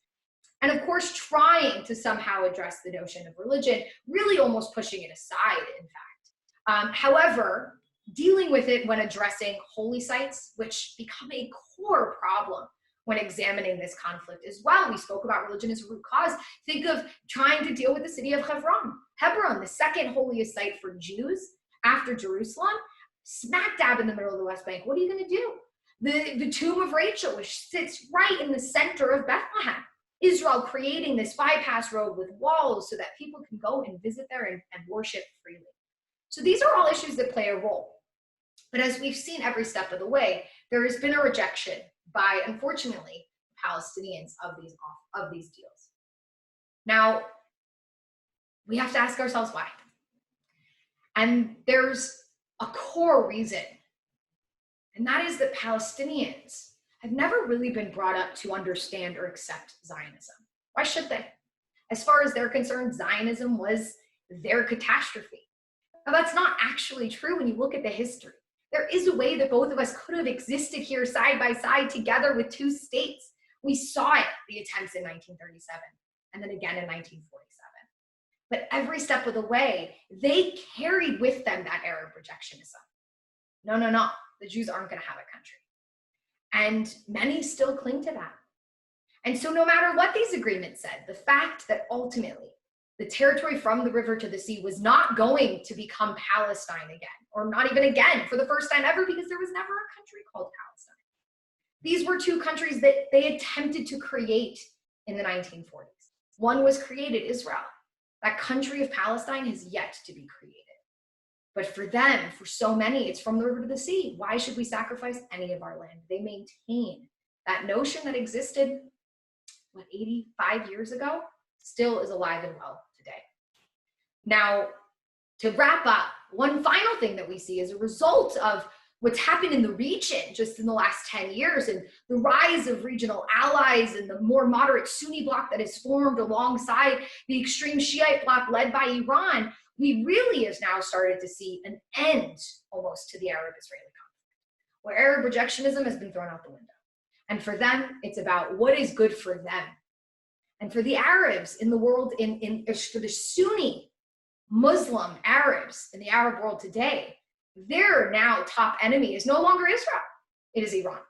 And of course, trying to somehow address the notion of religion, really almost pushing it aside, in fact. However, dealing with it when addressing holy sites, which become a core problem when examining this conflict as well. We spoke about religion as a root cause. Think of trying to deal with the city of Hebron, the second holiest site for Jews after Jerusalem, smack dab in the middle of the West Bank. What are you going to do? The tomb of Rachel, which sits right in the center of Bethlehem. Israel creating this bypass road with walls so that people can go and visit there and worship freely. So these are all issues that play a role. But as we've seen every step of the way, there has been a rejection by, unfortunately, Palestinians of these deals. Now, we have to ask ourselves why. And there's a core reason, and that is that Palestinians have never really been brought up to understand or accept Zionism. Why should they? As far as they're concerned, Zionism was their catastrophe. Now, that's not actually true when you look at the history. There is a way that both of us could have existed here side by side together with two states. We saw it, the attempts in 1937, and then again in 1947. But every step of the way, they carried with them that Arab rejectionism. No, no, no, the Jews aren't going to have a country. And many still cling to that. And so no matter what these agreements said, the fact that ultimately the territory from the river to the sea was not going to become Palestine again, or not even again for the first time ever, because there was never a country called Palestine. These were two countries that they attempted to create in the 1940s. One was created, Israel. That country of Palestine has yet to be created. But for them, for so many, it's from the river to the sea. Why should we sacrifice any of our land? They maintain that notion that existed, 85 years ago, still is alive and well today. Now, to wrap up, one final thing that we see as a result of what's happened in the region just in the last 10 years and the rise of regional allies and the more moderate Sunni bloc that has formed alongside the extreme Shiite bloc led by Iran, we really have now started to see an end almost to the Arab-Israeli conflict, where Arab rejectionism has been thrown out the window. And for them, it's about what is good for them. And for the Arabs in the world, for the Sunni Muslim Arabs in the Arab world today, their now top enemy is no longer Israel, it is Iran.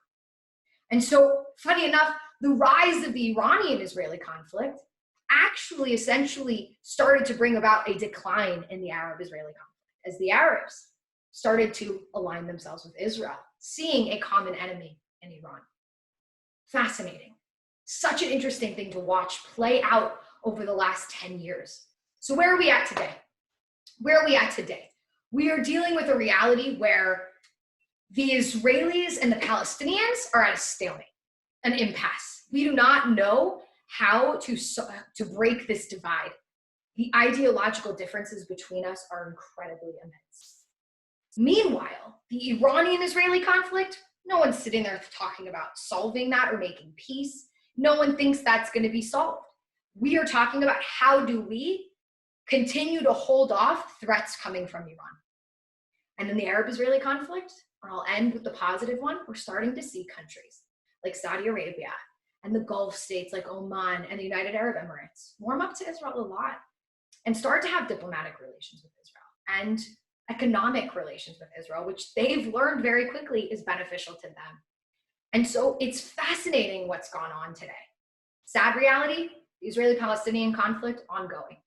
And so, funny enough, the rise of the Iranian-Israeli conflict actually essentially started to bring about a decline in the Arab-Israeli conflict as the Arabs started to align themselves with Israel, seeing a common enemy in Iran. Fascinating. Such an interesting thing to watch play out over the last 10 years. So where are we at today? Where are we at today? We are dealing with a reality where the Israelis and the Palestinians are at a stalemate, an impasse. We do not know how to break this divide. The ideological differences between us are incredibly immense. Meanwhile, the Iranian-Israeli conflict, no one's sitting there talking about solving that or making peace. No one thinks that's going to be solved. We are talking about how do we continue to hold off threats coming from Iran. And in the Arab-Israeli conflict, and I'll end with the positive one, we're starting to see countries like Saudi Arabia and the Gulf states like Oman and the United Arab Emirates warm up to Israel a lot and start to have diplomatic relations with Israel and economic relations with Israel, which they've learned very quickly is beneficial to them. And so it's fascinating what's gone on today. Sad reality, the Israeli-Palestinian conflict ongoing.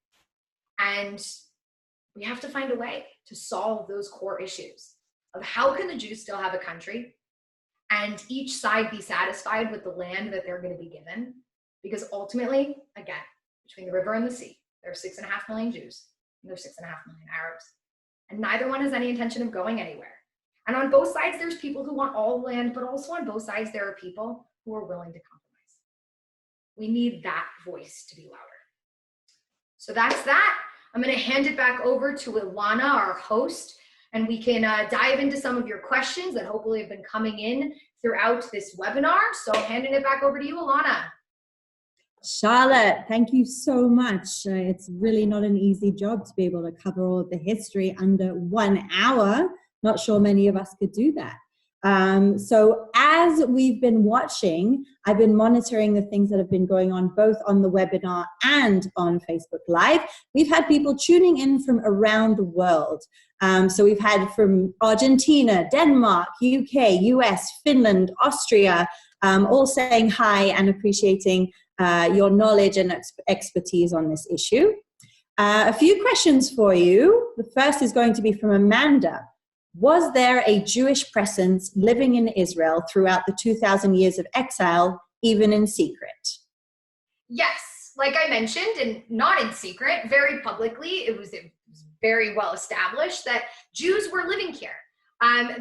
And we have to find a way to solve those core issues of how can the Jews still have a country and each side be satisfied with the land that they're going to be given? Because ultimately, again, between the river and the sea, there are 6.5 million Jews and there are 6.5 million Arabs. And neither one has any intention of going anywhere. And on both sides, there's people who want all the land, but also on both sides, there are people who are willing to compromise. We need that voice to be louder. So that's that. I'm going to hand it back over to Ilana, our host, and we can dive into some of your questions that hopefully have been coming in throughout this webinar. So handing it back over to you, Ilana. Charlotte, thank you so much. It's really not an easy job to be able to cover all of the history under 1 hour. Not sure many of us could do that. So as we've been watching, I've been monitoring the things that have been going on both on the webinar and on Facebook Live. We've had people tuning in from around the world. So we've had from Argentina, Denmark, UK, US, Finland, Austria, all saying hi and appreciating your knowledge and expertise on this issue. A few questions for you. The first is going to be from Amanda. Was there a Jewish presence living in Israel throughout the 2,000 years of exile, even in secret? Yes, like I mentioned, and not in secret, very publicly, it was very well established that Jews were living here.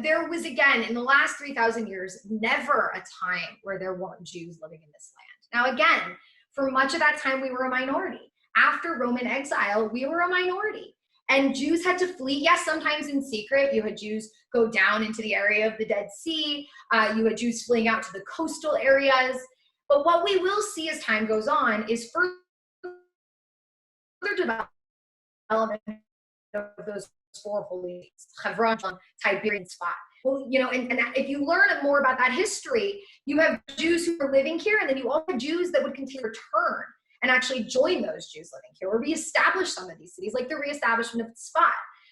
There was, again, in the last 3,000 years, never a time where there weren't Jews living in this land. Now, again, for much of that time, we were a minority. After Roman exile, we were a minority. And Jews had to flee, yes, sometimes in secret. You had Jews go down into the area of the Dead Sea. You had Jews fleeing out to the coastal areas. But what we will see as time goes on is further development of those four holy Hebron, Tiberian spot. Well, you know, and if you learn more about that history, you have Jews who are living here, and then you also have Jews that would continue to return and actually join those Jews living here, or reestablish some of these cities, like the reestablishment of Tzfat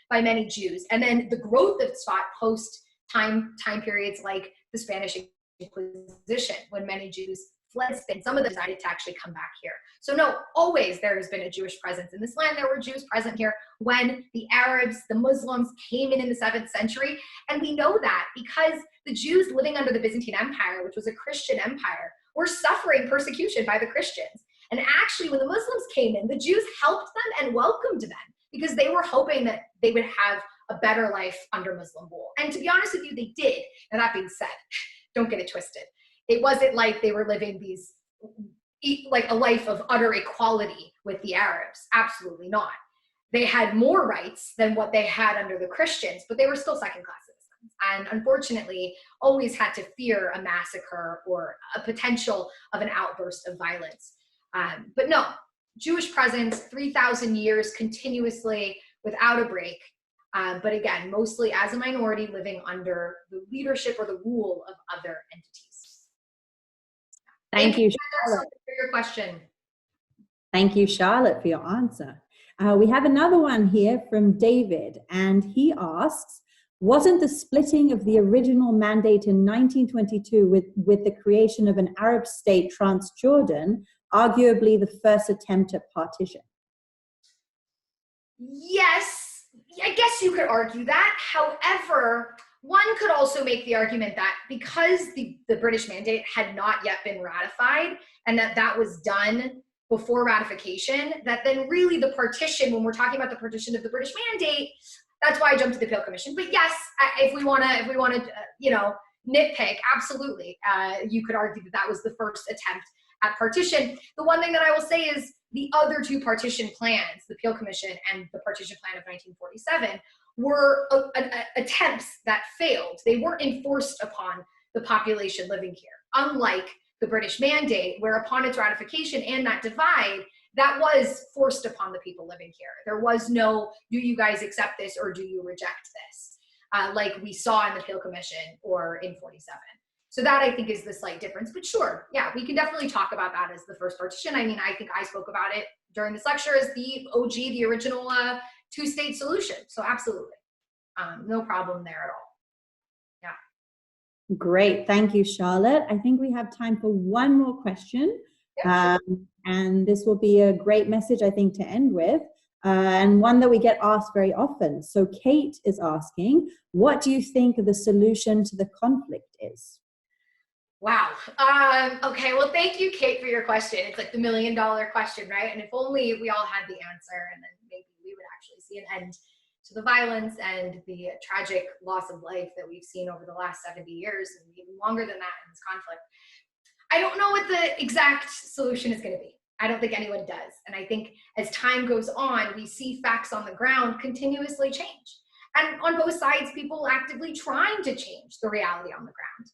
by many Jews, and then the growth of Tzfat post time periods like the Spanish Inquisition, when many Jews fled Spain. Some of them decided to actually come back here. So no, always there has been a Jewish presence in this land. There were Jews present here when the Arabs, the Muslims came in the 7th century. And we know that because the Jews living under the Byzantine Empire, which was a Christian empire, were suffering persecution by the Christians. And actually, when the Muslims came in, the Jews helped them and welcomed them because they were hoping that they would have a better life under Muslim rule. And to be honest with you, they did. Now, that being said, don't get it twisted. It wasn't like they were living like a life of utter equality with the Arabs. Absolutely not. They had more rights than what they had under the Christians, but they were still second-class citizens. And unfortunately, always had to fear a massacre or a potential of an outburst of violence. But no, Jewish presence, 3,000 years continuously without a break. But again, mostly as a minority living under the leadership or the rule of other entities. Thank you, Charlotte, for your question. Thank you, Charlotte, for your answer. We have another one here from David, and he asks, wasn't the splitting of the original mandate in 1922 with the creation of an Arab state, Transjordan, arguably the first attempt at partition? Yes, I guess you could argue that. However, one could also make the argument that because the British mandate had not yet been ratified and that was done before ratification, that then really the partition, when we're talking about the partition of the British mandate, that's why I jumped to the Peel Commission. But yes, if we want to, you know, nitpick, absolutely, you could argue that was the first attempt at partition. The one thing that I will say is the other two partition plans, the Peel Commission and the Partition Plan of 1947, were attempts that failed. They weren't enforced upon the population living here, unlike the British mandate, where upon its ratification and that divide, that was forced upon the people living here. There was no, do you guys accept this or do you reject this? Like we saw in the Peel Commission or in 47. So that I think is the slight difference, but sure, yeah, we can definitely talk about that as the first partition. I mean, I think I spoke about it during this lecture as the OG, the original two-state solution. So absolutely, no problem there at all. Yeah. Great, thank you, Charlotte. I think we have time for one more question. Yeah, sure. And this will be a great message, I think, to end with, and one that we get asked very often. So Kate is asking, what do you think the solution to the conflict is? Wow. Okay. Well, thank you, Kate, for your question. It's like the $1 million question, right? And if only we all had the answer, and then maybe we would actually see an end to the violence and the tragic loss of life that we've seen over the last 70 years and even longer than that in this conflict. I don't know what the exact solution is going to be. I don't think anyone does. And I think as time goes on, we see facts on the ground continuously change. And on both sides, people actively trying to change the reality on the ground.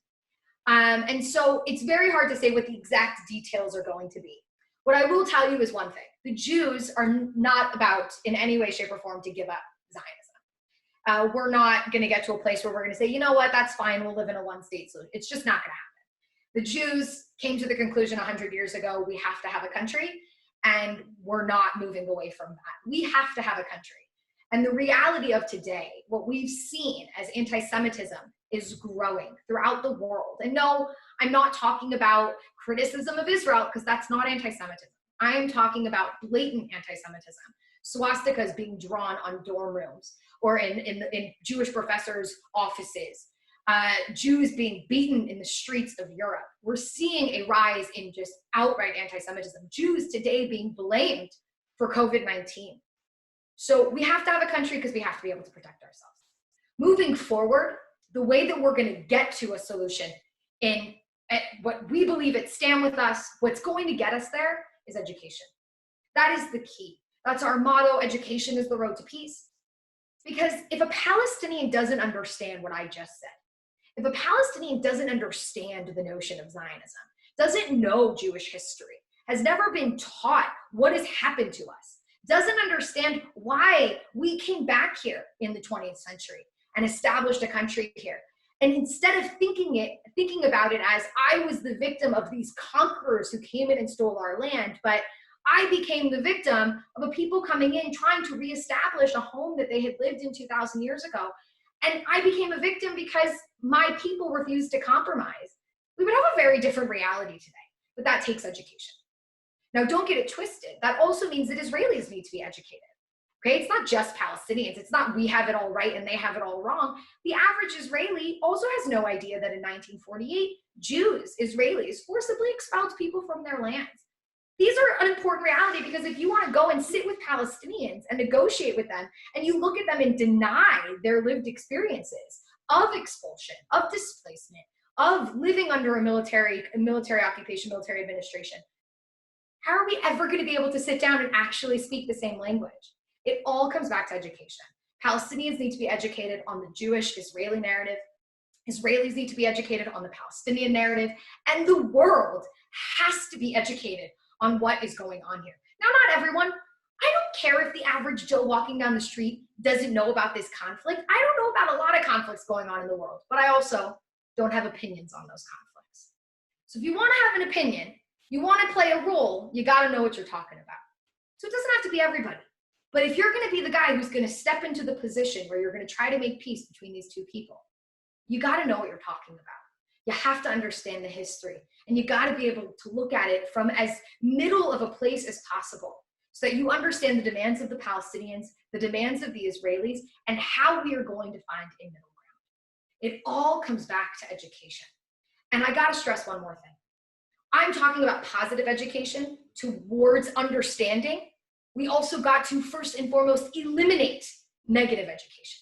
And so it's very hard to say what the exact details are going to be. What I will tell you is one thing. The Jews are not about in any way, shape, or form to give up Zionism. We're not going to get to a place where we're going to say, you know what, that's fine, we'll live in a one-state solution. It's just not going to happen. The Jews came to the conclusion 100 years ago, we have to have a country, and we're not moving away from that. We have to have a country. And the reality of today, what we've seen as anti-Semitism is growing throughout the world. And no, I'm not talking about criticism of Israel, because that's not anti-Semitism. I am talking about blatant anti-Semitism. Swastikas being drawn on dorm rooms or in Jewish professors' offices. Jews being beaten in the streets of Europe. We're seeing a rise in just outright anti-Semitism. Jews today being blamed for COVID-19. So we have to have a country because we have to be able to protect ourselves. Moving forward, the way that we're going to get to a solution in what we believe at Stand With Us, what's going to get us there is education. That is the key. That's our motto. Education is the road to peace. Because if a Palestinian doesn't understand what I just said, if a Palestinian doesn't understand the notion of Zionism, doesn't know Jewish history, has never been taught what has happened to us, doesn't understand why we came back here in the 20th century and established a country here, And instead of thinking about it as I was the victim of these conquerors who came in and stole our land, but I became the victim of a people coming in trying to reestablish a home that they had lived in 2,000 years ago. And I became a victim because my people refused to compromise. We would have a very different reality today, but that takes education. Now, don't get it twisted. That also means that Israelis need to be educated. Okay, it's not just Palestinians. It's not we have it all right and they have it all wrong. The average Israeli also has no idea that in 1948, Jews, Israelis, forcibly expelled people from their lands. These are an important reality because if you want to go and sit with Palestinians and negotiate with them, and you look at them and deny their lived experiences of expulsion, of displacement, of living under a military occupation, military administration, how are we ever going to be able to sit down and actually speak the same language? It all comes back to education. Palestinians need to be educated on the Jewish-Israeli narrative. Israelis need to be educated on the Palestinian narrative. And the world has to be educated on what is going on here. Now, not everyone. I don't care if the average Joe walking down the street doesn't know about this conflict. I don't know about a lot of conflicts going on in the world, but I also don't have opinions on those conflicts. So if you want to have an opinion, you want to play a role, you got to know what you're talking about. So it doesn't have to be everybody. But if you're going to be the guy who's going to step into the position where you're going to try to make peace between these two people, you got to know what you're talking about. You have to understand the history, and you got to be able to look at it from as middle of a place as possible so that you understand the demands of the Palestinians, the demands of the Israelis, and how we are going to find a middle ground. It all comes back to education. And I got to stress one more thing. I'm talking about positive education towards understanding. We also got to first and foremost eliminate negative education.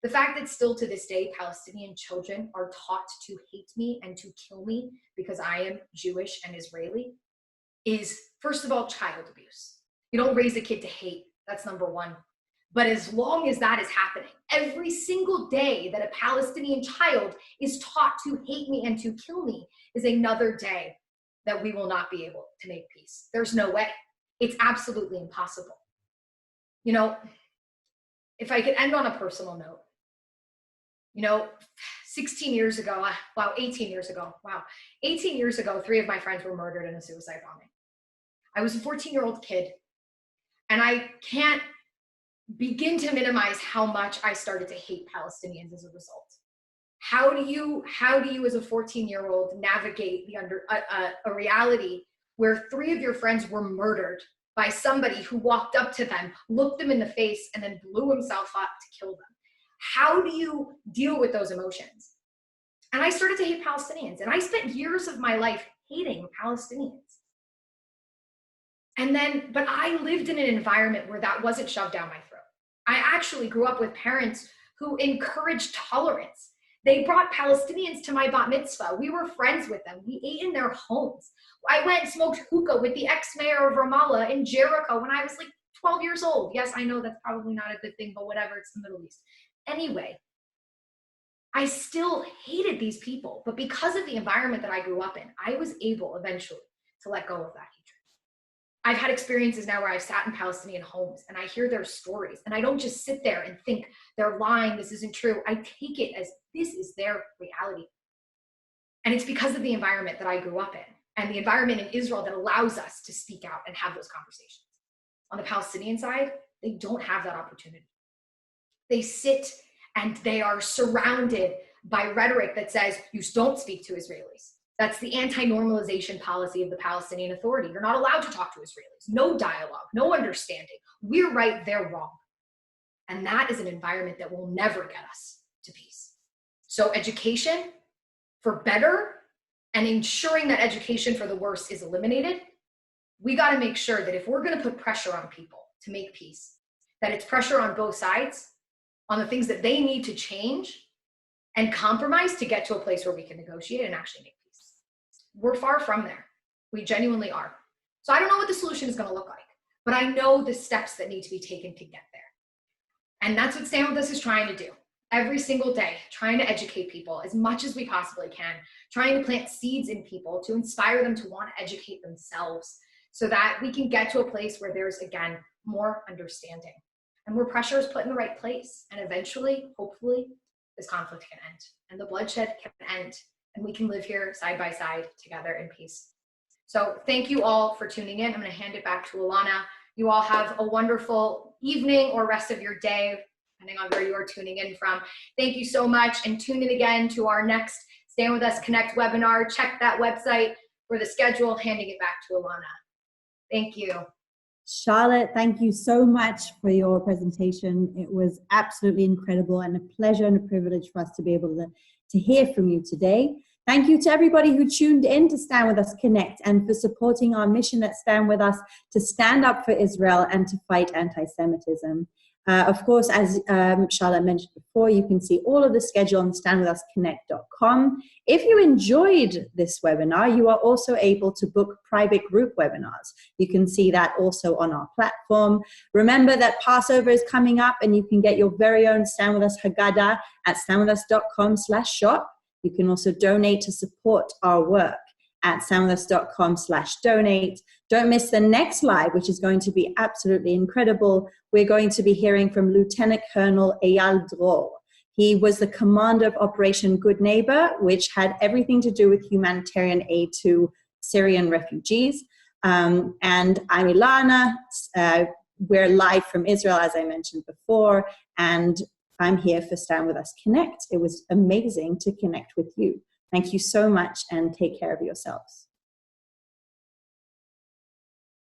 The fact that still to this day, Palestinian children are taught to hate me and to kill me because I am Jewish and Israeli is, first of all, child abuse. You don't raise a kid to hate. That's number one. But as long as that is happening, every single day that a Palestinian child is taught to hate me and to kill me is another day that we will not be able to make peace. There's no way. It's absolutely impossible. You know, if I could end on a personal note, 18 years ago, 3 of my friends were murdered in a suicide bombing. I was a 14-year-old kid, and I can't begin to minimize how much I started to hate Palestinians as a result. How do you as a 14-year-old navigate a reality where 3 of your friends were murdered by somebody who walked up to them, looked them in the face, and then blew himself up to kill them? How do you deal with those emotions? And I started to hate Palestinians, and I spent years of my life hating Palestinians. But I lived in an environment where that wasn't shoved down my throat. I actually grew up with parents who encouraged tolerance. They brought Palestinians to my bat mitzvah. We were friends with them. We ate in their homes. I went and smoked hookah with the ex-mayor of Ramallah in Jericho when I was like 12 years old. Yes, I know that's probably not a good thing, but whatever, it's the Middle East. Anyway, I still hated these people, but because of the environment that I grew up in, I was able eventually to let go of that hatred. I've had experiences now where I've sat in Palestinian homes and I hear their stories, and I don't just sit there and think they're lying, this isn't true. I take it as this is their reality. And it's because of the environment that I grew up in and the environment in Israel that allows us to speak out and have those conversations. On the Palestinian side, they don't have that opportunity. They sit and they are surrounded by rhetoric that says, you don't speak to Israelis. That's the anti-normalization policy of the Palestinian Authority. You're not allowed to talk to Israelis. No dialogue, no understanding. We're right, they're wrong. And that is an environment that will never get us to peace. So education for better and ensuring that education for the worse is eliminated, we got to make sure that if we're going to put pressure on people to make peace, that it's pressure on both sides, on the things that they need to change and compromise to get to a place where we can negotiate and actually make peace. We're far from there. We genuinely are. So I don't know what the solution is going to look like, but I know the steps that need to be taken to get there. And that's what StandWithUs is trying to do. Every single day, trying to educate people as much as we possibly can, trying to plant seeds in people to inspire them to want to educate themselves so that we can get to a place where there's, again, more understanding and where pressure is put in the right place. And eventually, hopefully, this conflict can end and the bloodshed can end and we can live here side by side together in peace. So thank you all for tuning in. I'm going to hand it back to Alana. You all have a wonderful evening or rest of your day, depending on where you are tuning in from. Thank you so much, and tune in again to our next Stand With Us Connect webinar. Check that website for the schedule. Handing it back to Alana. Thank you. Charlotte, thank you so much for your presentation. It was absolutely incredible and a pleasure and a privilege for us to be able to hear from you today. Thank you to everybody who tuned in to Stand With Us Connect and for supporting our mission at Stand With Us to stand up for Israel and to fight anti-Semitism. Of course, as Charlotte mentioned before, you can see all of the schedule on StandWithUsConnect.com. If you enjoyed this webinar, you are also able to book private group webinars. You can see that also on our platform. Remember that Passover is coming up and you can get your very own Stand With Us Haggadah at StandWithUs.com/shop. You can also donate to support our work at StandWithUs.com/donate. Don't miss the next live, which is going to be absolutely incredible. We're going to be hearing from Lieutenant Colonel Eyal Dror. He was the commander of Operation Good Neighbor, which had everything to do with humanitarian aid to Syrian refugees. And I'm Ilana. We're live from Israel, as I mentioned before, and I'm here for Stand With Us Connect. It was amazing to connect with you. Thank you so much and take care of yourselves.